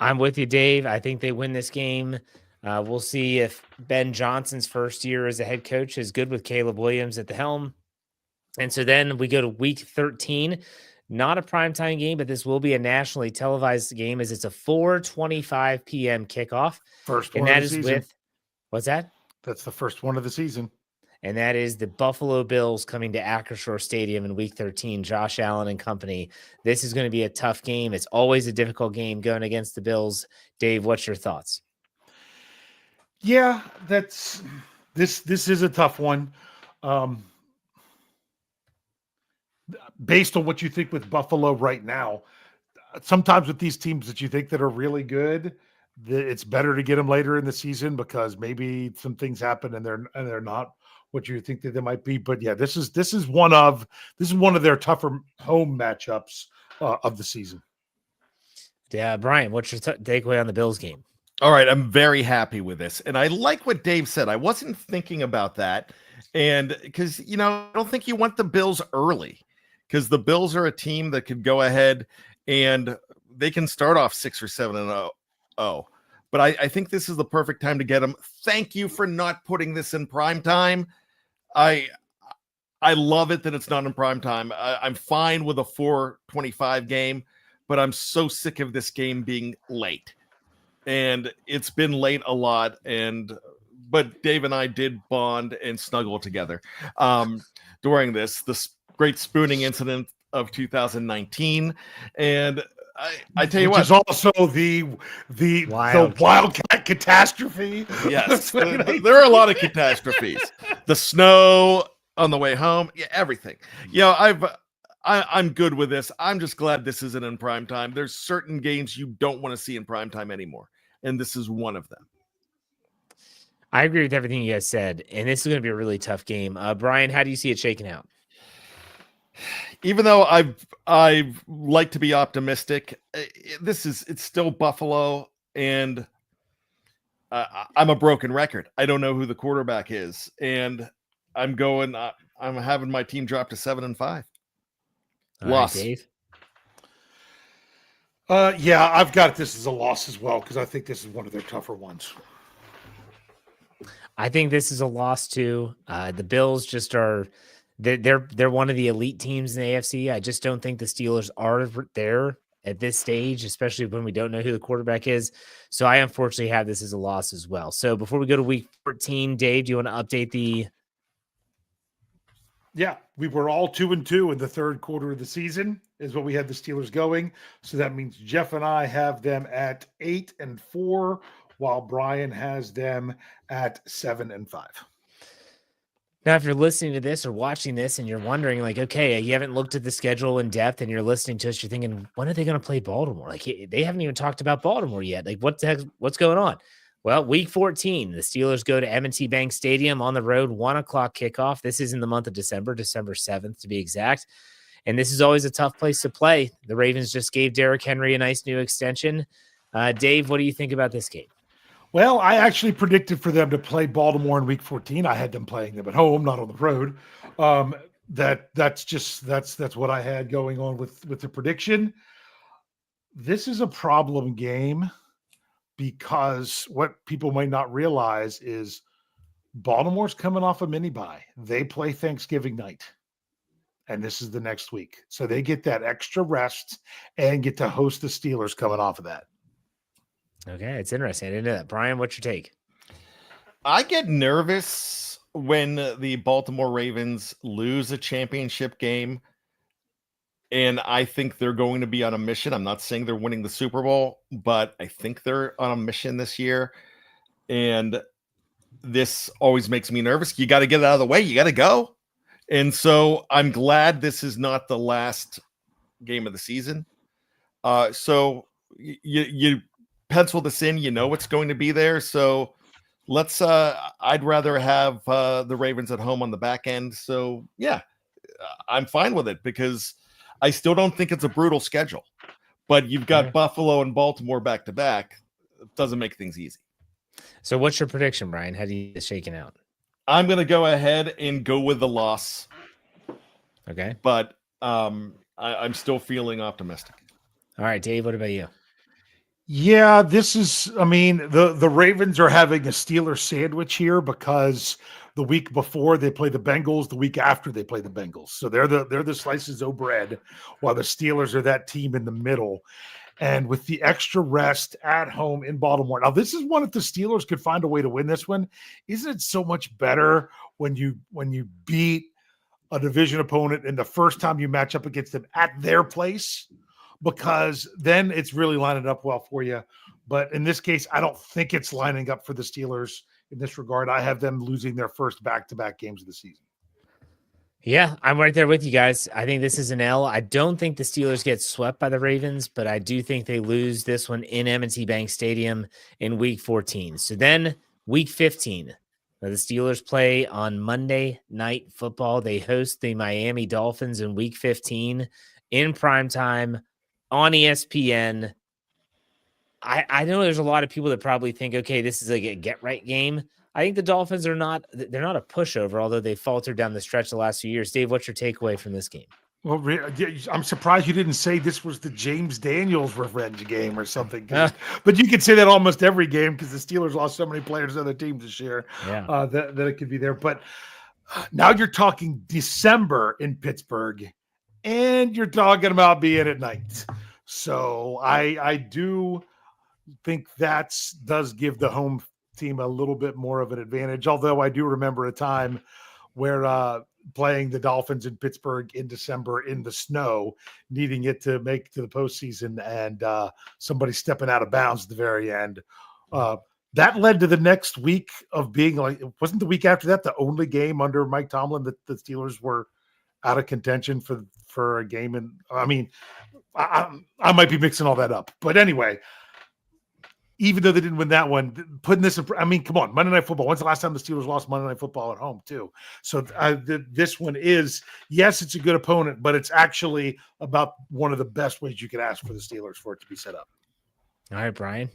I'm with you, Dave. I think they win this game. We'll see if Ben Johnson's first year as a head coach is good with Caleb Williams at the helm. And so then we go to week 13. Not a primetime game, but this will be a nationally televised game as it's a 4:25 p.m. kickoff. First one and that of the is season. with, what's that? That's the first one of the season. And that is the Buffalo Bills coming to Acrisure Stadium in week 13, Josh Allen and company. This is going to be a tough game. It's always a difficult game going against the Bills. Dave, what's your thoughts? Yeah, this is a tough one. Based on what you think with Buffalo right now, sometimes with these teams that you think that are really good, it's better to get them later in the season because maybe some things happen and they're not what you think that they might be. But yeah, this is one of their tougher home matchups of the season. Yeah, Brian, what's your takeaway on the Bills game? All right, I'm very happy with this. And I like what Dave said. I wasn't thinking about that. And because, I don't think you want the Bills early because the Bills are a team that could go ahead and they can start off 6 or 7-0. But I think this is the perfect time to get them. Thank you for not putting this in prime time. I love it that it's not in prime time. I'm fine with a 4:25 game, but I'm so sick of this game being late. And it's been late a lot. But Dave and I did bond and snuggle together during this great spooning incident of 2019. And I tell you what, is also the Wildcat catastrophe. Yes, there are a lot of catastrophes. The snow on the way home, yeah, everything. I'm good with this. I'm just glad this isn't in prime time. There's certain games you don't want to see in prime time anymore, and this is one of them. I agree with everything you guys said, and this is going to be a really tough game. Brian, how do you see it shaking out? Even though I like to be optimistic, it's still Buffalo, and I'm a broken record. I don't know who the quarterback is, and I'm having my team drop to 7-5. Loss. Right, Dave? Yeah, I've got this as a loss as well because I think this is one of their tougher ones. I think this is a loss too. The Bills just are. They're one of the elite teams in the AFC. I just don't think the Steelers are there at this stage, especially when we don't know who the quarterback is. So I unfortunately have this as a loss as well. So before we go to week 14, Dave, do you want to update the? Yeah, we were all 2-2 in the third quarter of the season is what we had the Steelers going. So that means Jeff and I have them at 8-4, while Brian has them at 7-5. Now, if you're listening to this or watching this and you're wondering, like, okay, you haven't looked at the schedule in depth and you're listening to us, you're thinking, when are they going to play Baltimore? Like, they haven't even talked about Baltimore yet. Like, what the heck? What's going on? Well, week 14, the Steelers go to M&T Bank Stadium on the road, 1:00 kickoff. This is in the month of December 7th to be exact. And this is always a tough place to play. The Ravens just gave Derrick Henry a nice new extension. Dave, what do you think about this game? Well, I actually predicted for them to play Baltimore in week 14. I had them playing them at home, not on the road. That's what I had going on with the prediction. This is a problem game because what people might not realize is Baltimore's coming off a mini bye. They play Thanksgiving night, and this is the next week. So they get that extra rest and get to host the Steelers coming off of that. Okay, it's interesting. I didn't know that. Brian, what's your take? I get nervous when the Baltimore Ravens lose a championship game And I think they're going to be on a mission. I'm not saying they're winning the Super Bowl, but I think they're on a mission this year. And this always makes me nervous. You got to get it out of the way. You got to go. And so I'm glad this is not the last game of the season. So you pencil this in, you know what's going to be there. So let's I'd rather have the Ravens at home on the back end. So yeah, I'm fine with it because I still don't think it's a brutal schedule. But you've got Buffalo and Baltimore back to back. It doesn't make things easy. So what's your prediction, Brian? How do you get this shaken out? I'm going to go ahead and go with the loss. Okay. But I'm still feeling optimistic. All right, Dave, what about you? Yeah, this is, I mean, the Ravens are having a Steelers sandwich here because the week before they play the Bengals, the week after they play the Bengals. So they're the slices of bread, while the Steelers are that team in the middle. And with the extra rest at home in Baltimore. Now, this is one, if the Steelers could find a way to win this one, isn't it so much better when you beat a division opponent and the first time you match up against them at their place? Because then it's really lining up well for you. But in this case, I don't think it's lining up for the Steelers in this regard. I have them losing their first back-to-back games of the season. Yeah, I'm right there with you guys. I think this is an L. I don't think the Steelers get swept by the Ravens, but I do think they lose this one in M&T Bank Stadium in Week 14. So then Week 15, the Steelers play on Monday Night Football. They host the Miami Dolphins in Week 15 in primetime on ESPN. I know there's a lot of people that probably think, okay, this is like a get-right game. I think the Dolphins they're not a pushover, although they faltered down the stretch the last few years. Dave, what's your takeaway from this game? Well, I'm surprised you didn't say this was the James Daniels revenge game or something. But you could say that almost every game because the Steelers lost so many players to other teams this year that it could be there. But now you're talking December in Pittsburgh, and you're talking about being at night. So I do think that does give the home team a little bit more of an advantage. Although I do remember a time where playing the Dolphins in Pittsburgh in December in the snow, needing it to make to the postseason, and somebody stepping out of bounds at the very end. That led to the next week of being like, wasn't the week after that the only game under Mike Tomlin that the Steelers were out of contention for a game? And I mean, I might be mixing all that up, but anyway, even though they didn't win that one, putting this, I mean, come on, Monday Night Football. When's the last time the Steelers lost Monday Night Football at home too? So this one is, yes, it's a good opponent, but it's actually about one of the best ways you could ask for the Steelers for it to be set up. All right, Brian.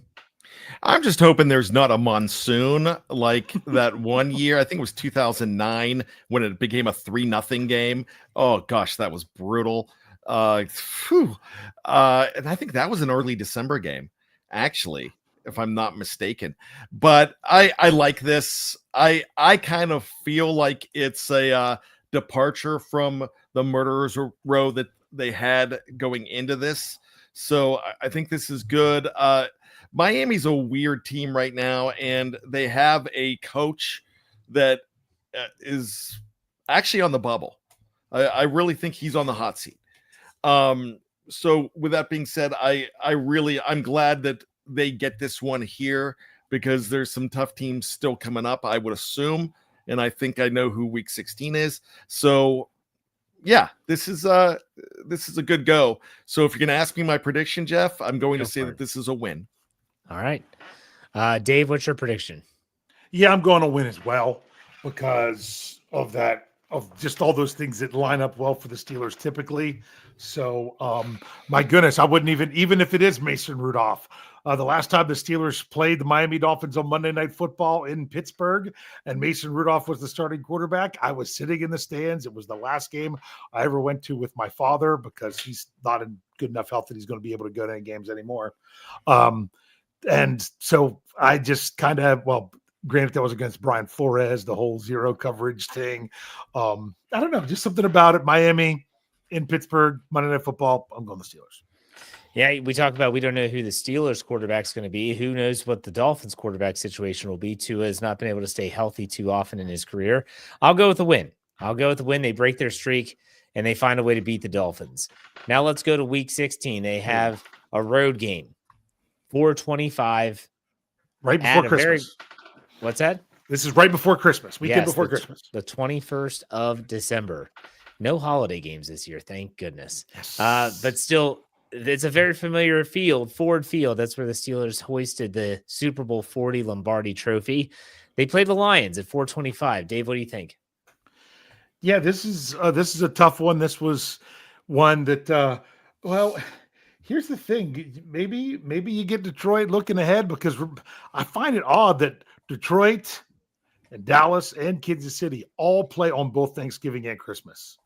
I'm just hoping there's not a monsoon like that one year. I think it was 2009 when it became a 3-0 game. Oh gosh, that was brutal. And I think that was an early December game, actually, if I'm not mistaken. But I like this. I kind of feel like it's a departure from the murderer's row that they had going into this. So I think this is good. Miami's a weird team right now, and they have a coach that is actually on the bubble. I really think he's on the hot seat. So with that being said, I'm glad that they get this one here because there's some tough teams still coming up, I would assume. And I think I know who week 16 is. So yeah, this is a good go. So if you're going to ask me my prediction, Jeff, I'm going to say that this is a win. All right. Dave, what's your prediction? Yeah, I'm going to win as well because of that, of just all those things that line up well for the Steelers typically. So, my goodness, I wouldn't even if it is Mason Rudolph. The last time the Steelers played the Miami Dolphins on Monday Night Football in Pittsburgh and Mason Rudolph was the starting quarterback, I was sitting in the stands. It was the last game I ever went to with my father because he's not in good enough health that he's going to be able to go to any games anymore. And so I just kind of, granted that was against Brian Flores, the whole zero coverage thing. I don't know, just something about it. Miami in Pittsburgh, Monday Night Football. I'm going the Steelers. Yeah, we talk about we don't know who the Steelers quarterback is going to be. Who knows what the Dolphins quarterback situation will be. Tua has not been able to stay healthy too often in his career. I'll go with the win. They break their streak. and they find a way to beat the Dolphins. Now let's go to week 16. They have a road game, 4:25. Right before Christmas. What's that? This is right before Christmas. Weekend before Christmas. The 21st of December. No holiday games this year, thank goodness. Yes. But still, it's a very familiar field, Ford Field. That's where the Steelers hoisted the Super Bowl 40 Lombardi Trophy. They played the Lions at 4:25. Dave, what do you think? Yeah, this is a tough one. This was one that, well, here's the thing. Maybe you get Detroit looking ahead, because I find it odd that Detroit and Dallas and Kansas City all play on both Thanksgiving and Christmas.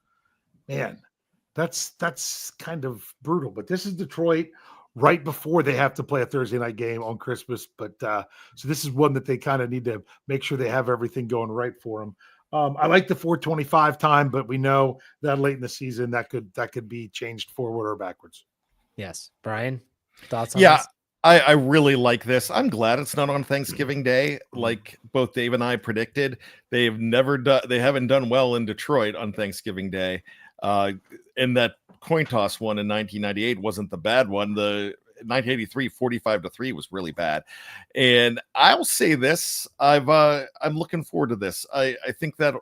Man, that's kind of brutal. But this is Detroit right before they have to play a Thursday night game on Christmas. But so this is one that they kind of need to make sure they have everything going right for them. I like the 4:25 time, but we know that late in the season that could be changed forward or backwards. Yes, Brian, thoughts on this? I really like this. I'm glad it's not on Thanksgiving Day, like both Dave and I predicted. They haven't done well in Detroit on Thanksgiving Day. And that coin toss one in 1998 wasn't the bad one. The 1983 45-3 was really bad. And I'll say this, I'm looking forward to this. I think that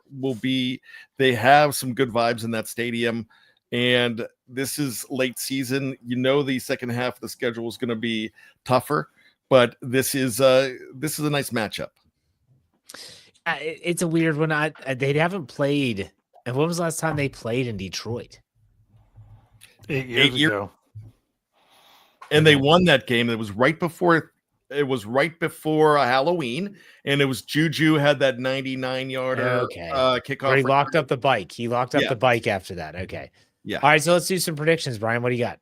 they have some good vibes in that stadium. And this is late season. The second half of the schedule is going to be tougher, but this is a nice matchup. It's a weird one. They haven't played. And when was the last time they played in Detroit? 8 years ago. And they won that game. It was right before Halloween, and it was Juju had that 99-yarder kickoff. Where he locked up the bike. He locked up the bike after that. Okay. Yeah. All right, so let's do some predictions. Brian, what do you got?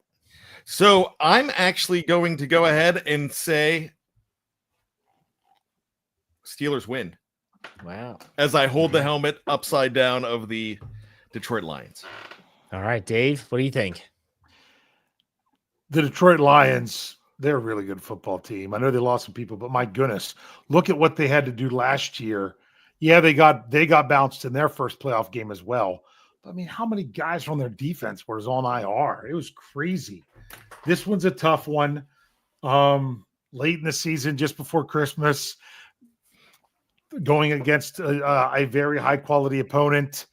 So I'm actually going to go ahead and say Steelers win. Wow. As I hold the helmet upside down of the Detroit Lions. All right, Dave, what do you think? The Detroit Lions, they're a really good football team. I know they lost some people, but my goodness, look at what they had to do last year. Yeah, they got bounced in their first playoff game as well. But I mean, how many guys on their defense were on IR? It was crazy. This one's a tough one. Late in the season, just before Christmas, going against a very high quality opponent,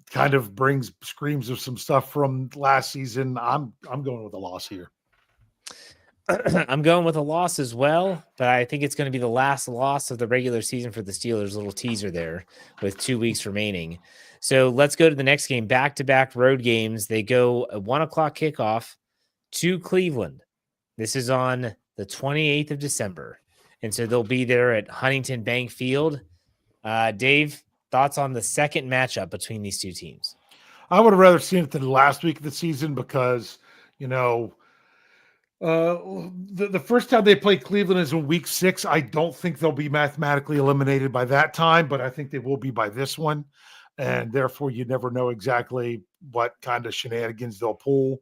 kind of screams of some stuff from last season. I'm going with a loss here. I'm going with a loss as well, but I think it's going to be the last loss of the regular season for the Steelers. Little teaser there with 2 weeks remaining. So let's go to the next game. Back-to-back road games. They go a 1:00 kickoff to Cleveland. This is on the 28th of December. And so they'll be there at Huntington Bank Field. Dave, thoughts on the second matchup between these two teams? I would have rather seen it than the last week of the season because, the first time they play Cleveland is in week 6. I don't think they'll be mathematically eliminated by that time, but I think they will be by this one. And therefore, you never know exactly what kind of shenanigans they'll pull.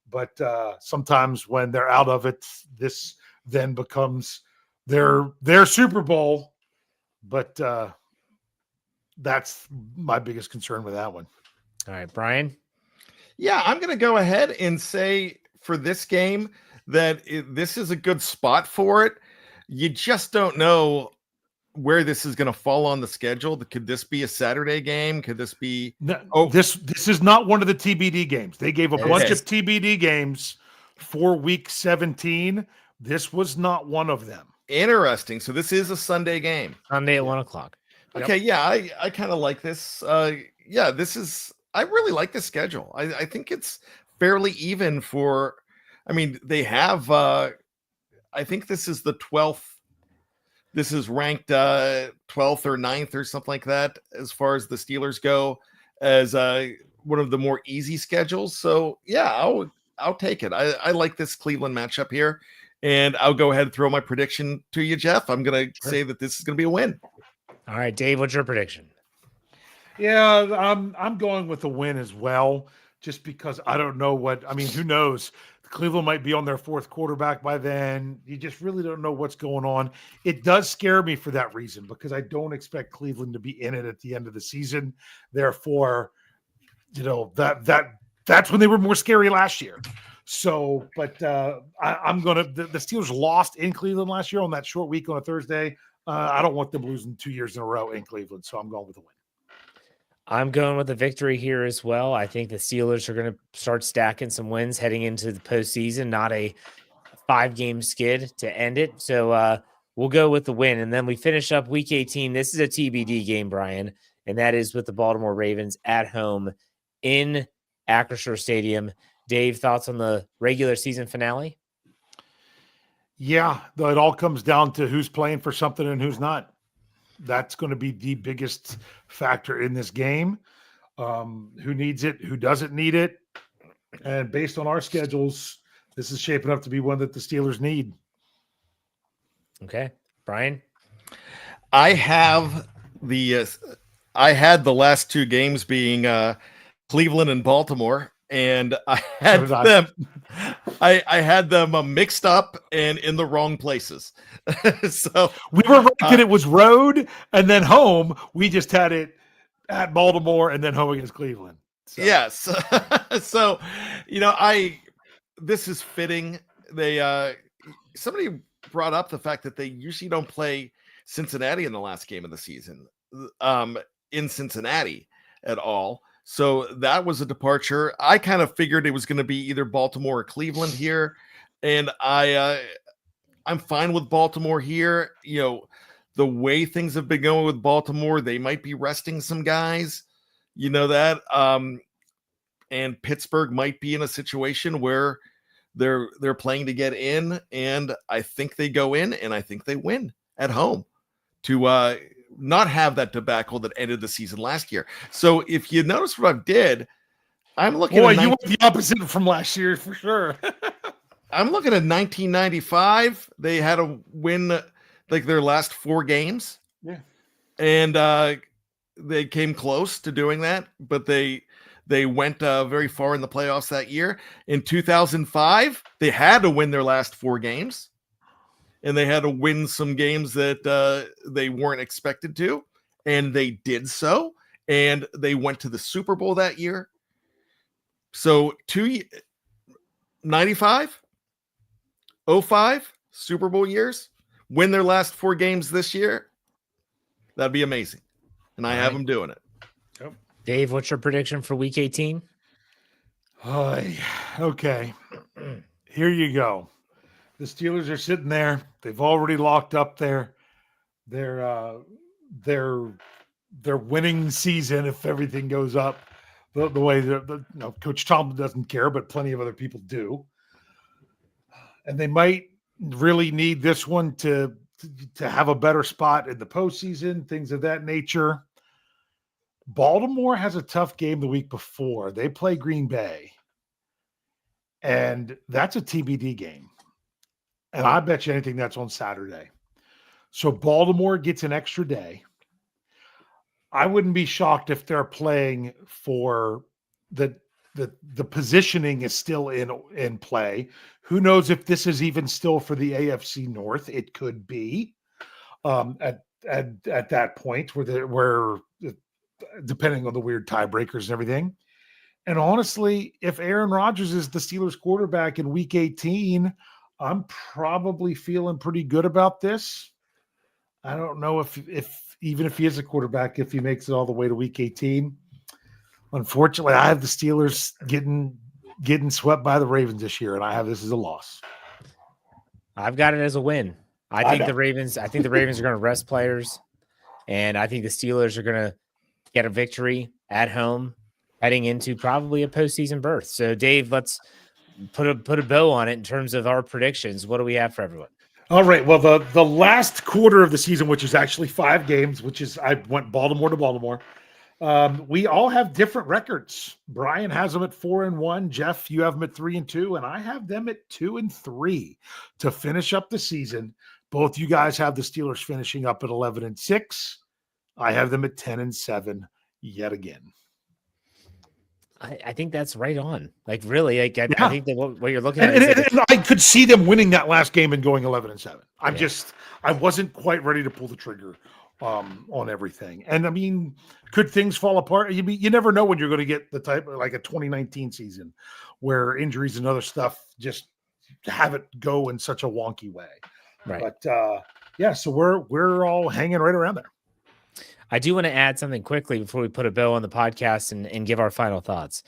But sometimes when they're out of it, this then becomes their Super Bowl. But that's my biggest concern with that one. All right, Brian? Yeah, I'm going to go ahead and say for this game that this is a good spot for it. You just don't know where this is going to fall on the schedule. Could this be a Saturday game? Could this be? No, this is not one of the TBD games. They gave a bunch of TBD games for week 17. This was not one of them. Interesting. So this is a Sunday game. Sunday at 1:00. Okay. Yeah. I kind of like this. I really like this schedule. I think it's fairly even they have, I think this is the 12th. This is ranked 12th or 9th or something like that as far as the Steelers go as one of the more easy schedules. So yeah, I'll take it. I like this Cleveland matchup here, and I'll go ahead and throw my prediction to you, Jeff. I'm going to say that this is going to be a win. All right, Dave, what's your prediction? Yeah, I'm going with the win as well, just because I don't know who knows? Cleveland might be on their 4th quarterback by then. You just really don't know what's going on. It does scare me for that reason because I don't expect Cleveland to be in it at the end of the season. Therefore, that's when they were more scary last year. So, but I'm gonna. The Steelers lost in Cleveland last year on that short week on a Thursday. I don't want them losing 2 years in a row in Cleveland, so I'm going with a win. I'm going with a victory here as well. I think the Steelers are going to start stacking some wins heading into the postseason, not a 5-game skid to end it. So we'll go with the win. And then we finish up week 18. This is a TBD game, Brian, and that is with the Baltimore Ravens at home in Acrisure Stadium. Dave, thoughts on the regular season finale? Yeah, it all comes down to who's playing for something and who's not. That's going to be the biggest factor in this game. Who needs it? Who doesn't need it? And based on our schedules, this is shaping up to be one that the Steelers need. Okay. Brian? I had the last 2 games being Cleveland and Baltimore, and I had them mixed up and in the wrong places. So we were right that it was road and then home. We just had it at Baltimore and then home against Cleveland. So. Yes. So, this is fitting. Somebody brought up the fact that they usually don't play Cincinnati in the last game of the season, in Cincinnati at all. So that was a departure. I kind of figured it was going to be either Baltimore or Cleveland here. And I'm fine with Baltimore here. The way things have been going with Baltimore, they might be resting some guys, that. And Pittsburgh might be in a situation where they're playing to get in, and I think they go in, and I think they win at home to not have that debacle that ended the season last year. So if you notice what I did, I'm looking at you went the opposite from last year for sure. I'm looking at 1995. They had a win like their last 4 games. Yeah. And they came close to doing that, but they went very far in the playoffs that year. In 2005, they had to win their last 4 games, and they had to win some games that they weren't expected to, and they did so, and they went to the Super Bowl that year. So 95, 05, Super Bowl years, win their last 4 games this year. That'd be amazing. And I have them doing it. Yep. Dave, what's your prediction for week 18? Okay. Here you go. The Steelers are sitting there. They've already locked up their winning season if everything goes up the way Coach Tomlin doesn't care, but plenty of other people do. And they might really need this one to have a better spot in the postseason, things of that nature. Baltimore has a tough game the week before. They play Green Bay, and that's a TBD game. And I bet you anything that's on Saturday. So Baltimore gets an extra day. I wouldn't be shocked if they're playing for the positioning is still in play. Who knows if this is even still for the AFC North? It could be at that point where depending on the weird tiebreakers and everything. And honestly, if Aaron Rodgers is the Steelers quarterback in week 18, I'm probably feeling pretty good about this. I don't know if even if he is a quarterback, if he makes it all the way to week 18. Unfortunately, I have the Steelers getting swept by the Ravens this year, and I have this as a loss. I've got it as a win. I think the Ravens are going to rest players, and I think the Steelers are going to get a victory at home heading into probably a postseason berth. So, Dave, let's put a bow on it in terms of our predictions. What do we have for everyone? All right. Well, the last quarter of the season, which is actually 5 games, I went Baltimore to Baltimore. We all have different records. Brian has them at 4-1. Jeff, you have them at 3-2, and I have them at 2-3 to finish up the season. Both you guys have the Steelers finishing up at 11-6. I have them at 10-7 yet again. I think that's right on. Like, really, I think that what you're looking at and I could see them winning that last game and going 11-7. I wasn't quite ready to pull the trigger on everything. And I mean, could things fall apart? You never know when you're going to get the type of like a 2019 season where injuries and other stuff just have it go in such a wonky way. Right. But yeah, so we're all hanging right around there. I do want to add something quickly before we put a bow on the podcast and give our final thoughts.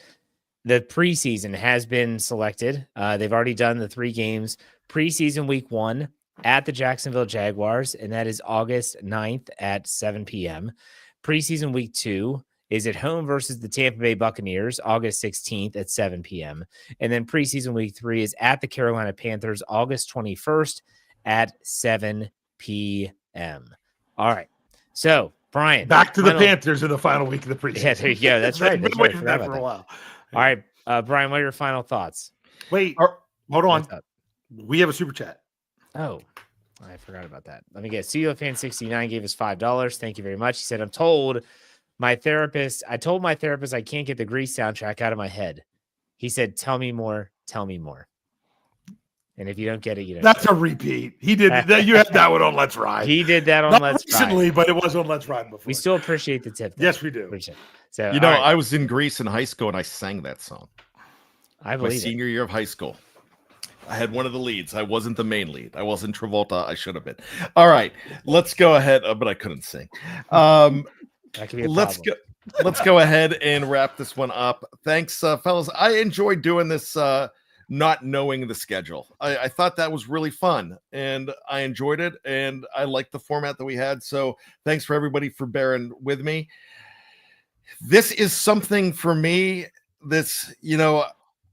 The preseason has been selected. They've already done the 3 games. Preseason week 1 at the Jacksonville Jaguars, and that is August 9th at 7 p.m. Preseason week 2 is at home versus the Tampa Bay Buccaneers, August 16th at 7 p.m. And then preseason week 3 is at the Carolina Panthers, August 21st at 7 p.m. All right. So, Brian. Back to the Panthers in the final week of the preseason. Yeah, there you go. That's right. Been waiting for that for a while. All right, Brian, what are your final thoughts? Wait, hold on. We have a super chat. Oh, I forgot about that. Let me get CeoFan69 gave us $5. Thank you very much. He said, I told my therapist I can't get the Grease soundtrack out of my head. He said, tell me more. And if you don't get it, you don't. That's a repeat. He did that. You had that one on Let's Ride. He did that on Not Let's recently, Ride. but it was on Let's Ride before. We still appreciate the tip. Yes, we do. So You know, right. I was in Greece in high school and I sang that song. I believe My senior year of high school. I had one of the leads. I wasn't the main lead. I wasn't Travolta. I should have been. All right, let's go ahead. But I couldn't sing. That could be a Let's problem. go. Let's go ahead and wrap this one up. Thanks, fellas. I enjoyed doing this. Not knowing the schedule, I thought that was really fun, and I enjoyed it, and I liked the format that we had. So thanks for everybody for bearing with me. This is something for me. This,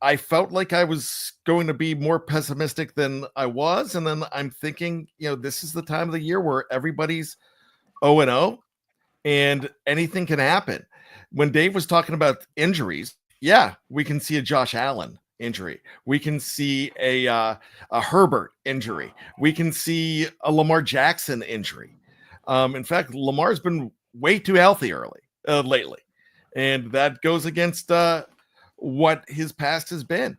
I felt like I was going to be more pessimistic than I was. And then I'm thinking, this is the time of the year where everybody's 0-0 and anything can happen. When Dave was talking about injuries, yeah, we can see a Josh Allen injury. We can see a Herbert injury. We can see a Lamar Jackson injury. In fact, Lamar's been way too healthy lately. And that goes against what his past has been,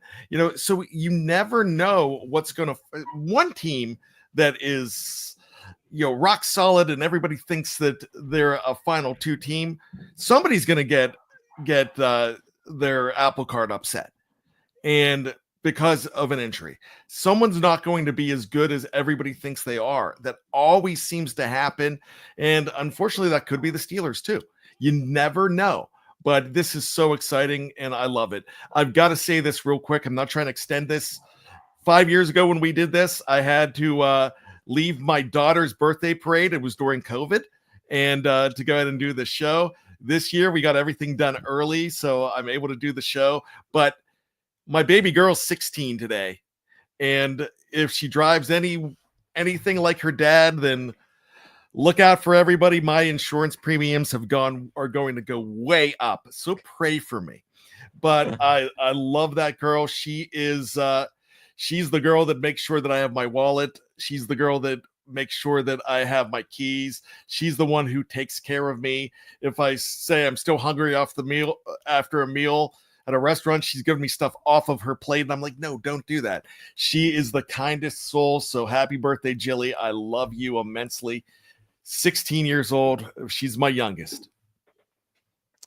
so you never know what's going to. One team that is, rock solid and everybody thinks that they're a final 2 team, somebody's going to get their apple cart upset. And because of an injury, someone's not going to be as good as everybody thinks they are. That always seems to happen. And unfortunately, that could be the Steelers too. You never know. But this is so exciting, and I love it. I've got to say this real quick. I'm not trying to extend this. 5 years ago when we did this, I had to leave my daughter's birthday parade. It was during COVID, and to go ahead and do the show. This year, we got everything done early, so I'm able to do the show. But my baby girl's 16 today, and if she drives anything like her dad, then look out for everybody. My insurance premiums are going to go way up. So pray for me. But I love that girl. She is she's the girl that makes sure that I have my wallet. She's the girl that makes sure that I have my keys. She's the one who takes care of me. If I say I'm still hungry after a meal at a restaurant, she's giving me stuff off of her plate. And I'm like, no, don't do that. She is the kindest soul. So happy birthday, Jilly. I love you immensely. 16 years old. She's my youngest.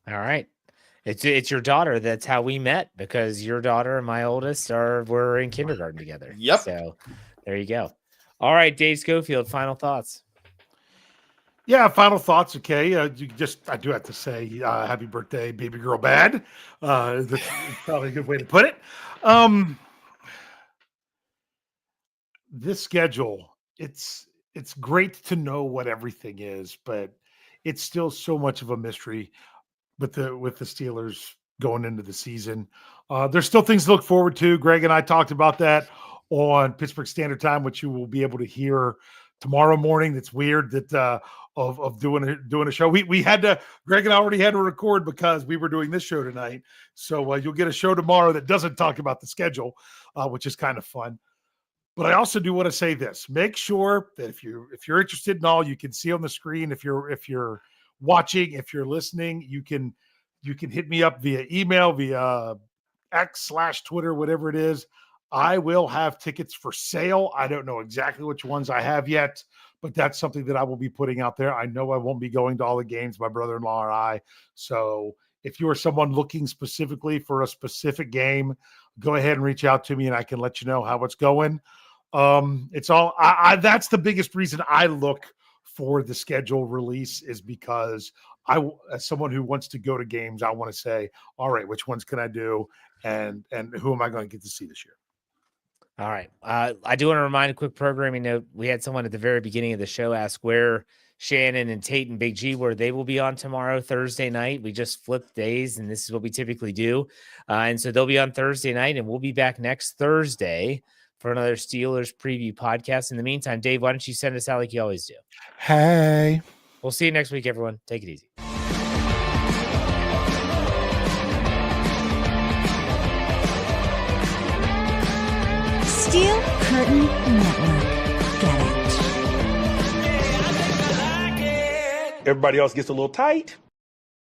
All right. It's your daughter. That's how we met, because your daughter and my oldest were in kindergarten together. Yep. So there you go. All right, Dave Schofield, final thoughts. Yeah, final thoughts. Okay, I do have to say, happy birthday, baby girl. Bad. That's probably a good way to put it. This schedule, it's great to know what everything is, but it's still so much of a mystery with the Steelers going into the season. There's still things to look forward to. Greg and I talked about that on Pittsburgh Standard Time, which you will be able to hear tomorrow morning. It's weird that of doing a show. We had to, Greg and I already had to record because we were doing this show tonight. So you'll get a show tomorrow that doesn't talk about the schedule, which is kind of fun. But I also do want to say this: make sure that if you're interested in all, you can see on the screen. If you're watching, if you're listening, you can hit me up via email, via X/Twitter, whatever it is. I will have tickets for sale. I don't know exactly which ones I have yet, but that's something that I will be putting out there. I know I won't be going to all the games, my brother-in-law or I. So if you are someone looking specifically for a specific game, go ahead and reach out to me and I can let you know how it's going. It's all that's the biggest reason I look for the schedule release, is because as someone who wants to go to games, I want to say, all right, which ones can I do? And who am I going to get to see this year? All right. I do want to remind a quick programming note. We had someone at the very beginning of the show ask where Shannon and Tate and Big G, where they will be on tomorrow, Thursday night. We just flipped days, and this is what we typically do. And so they'll be on Thursday night, and we'll be back next Thursday for another Steelers preview podcast. In the meantime, Dave, why don't you send us out like you always do? Hey. We'll see you next week, everyone. Take it easy. Steel Curtain Network. Get it. Everybody else gets a little tight.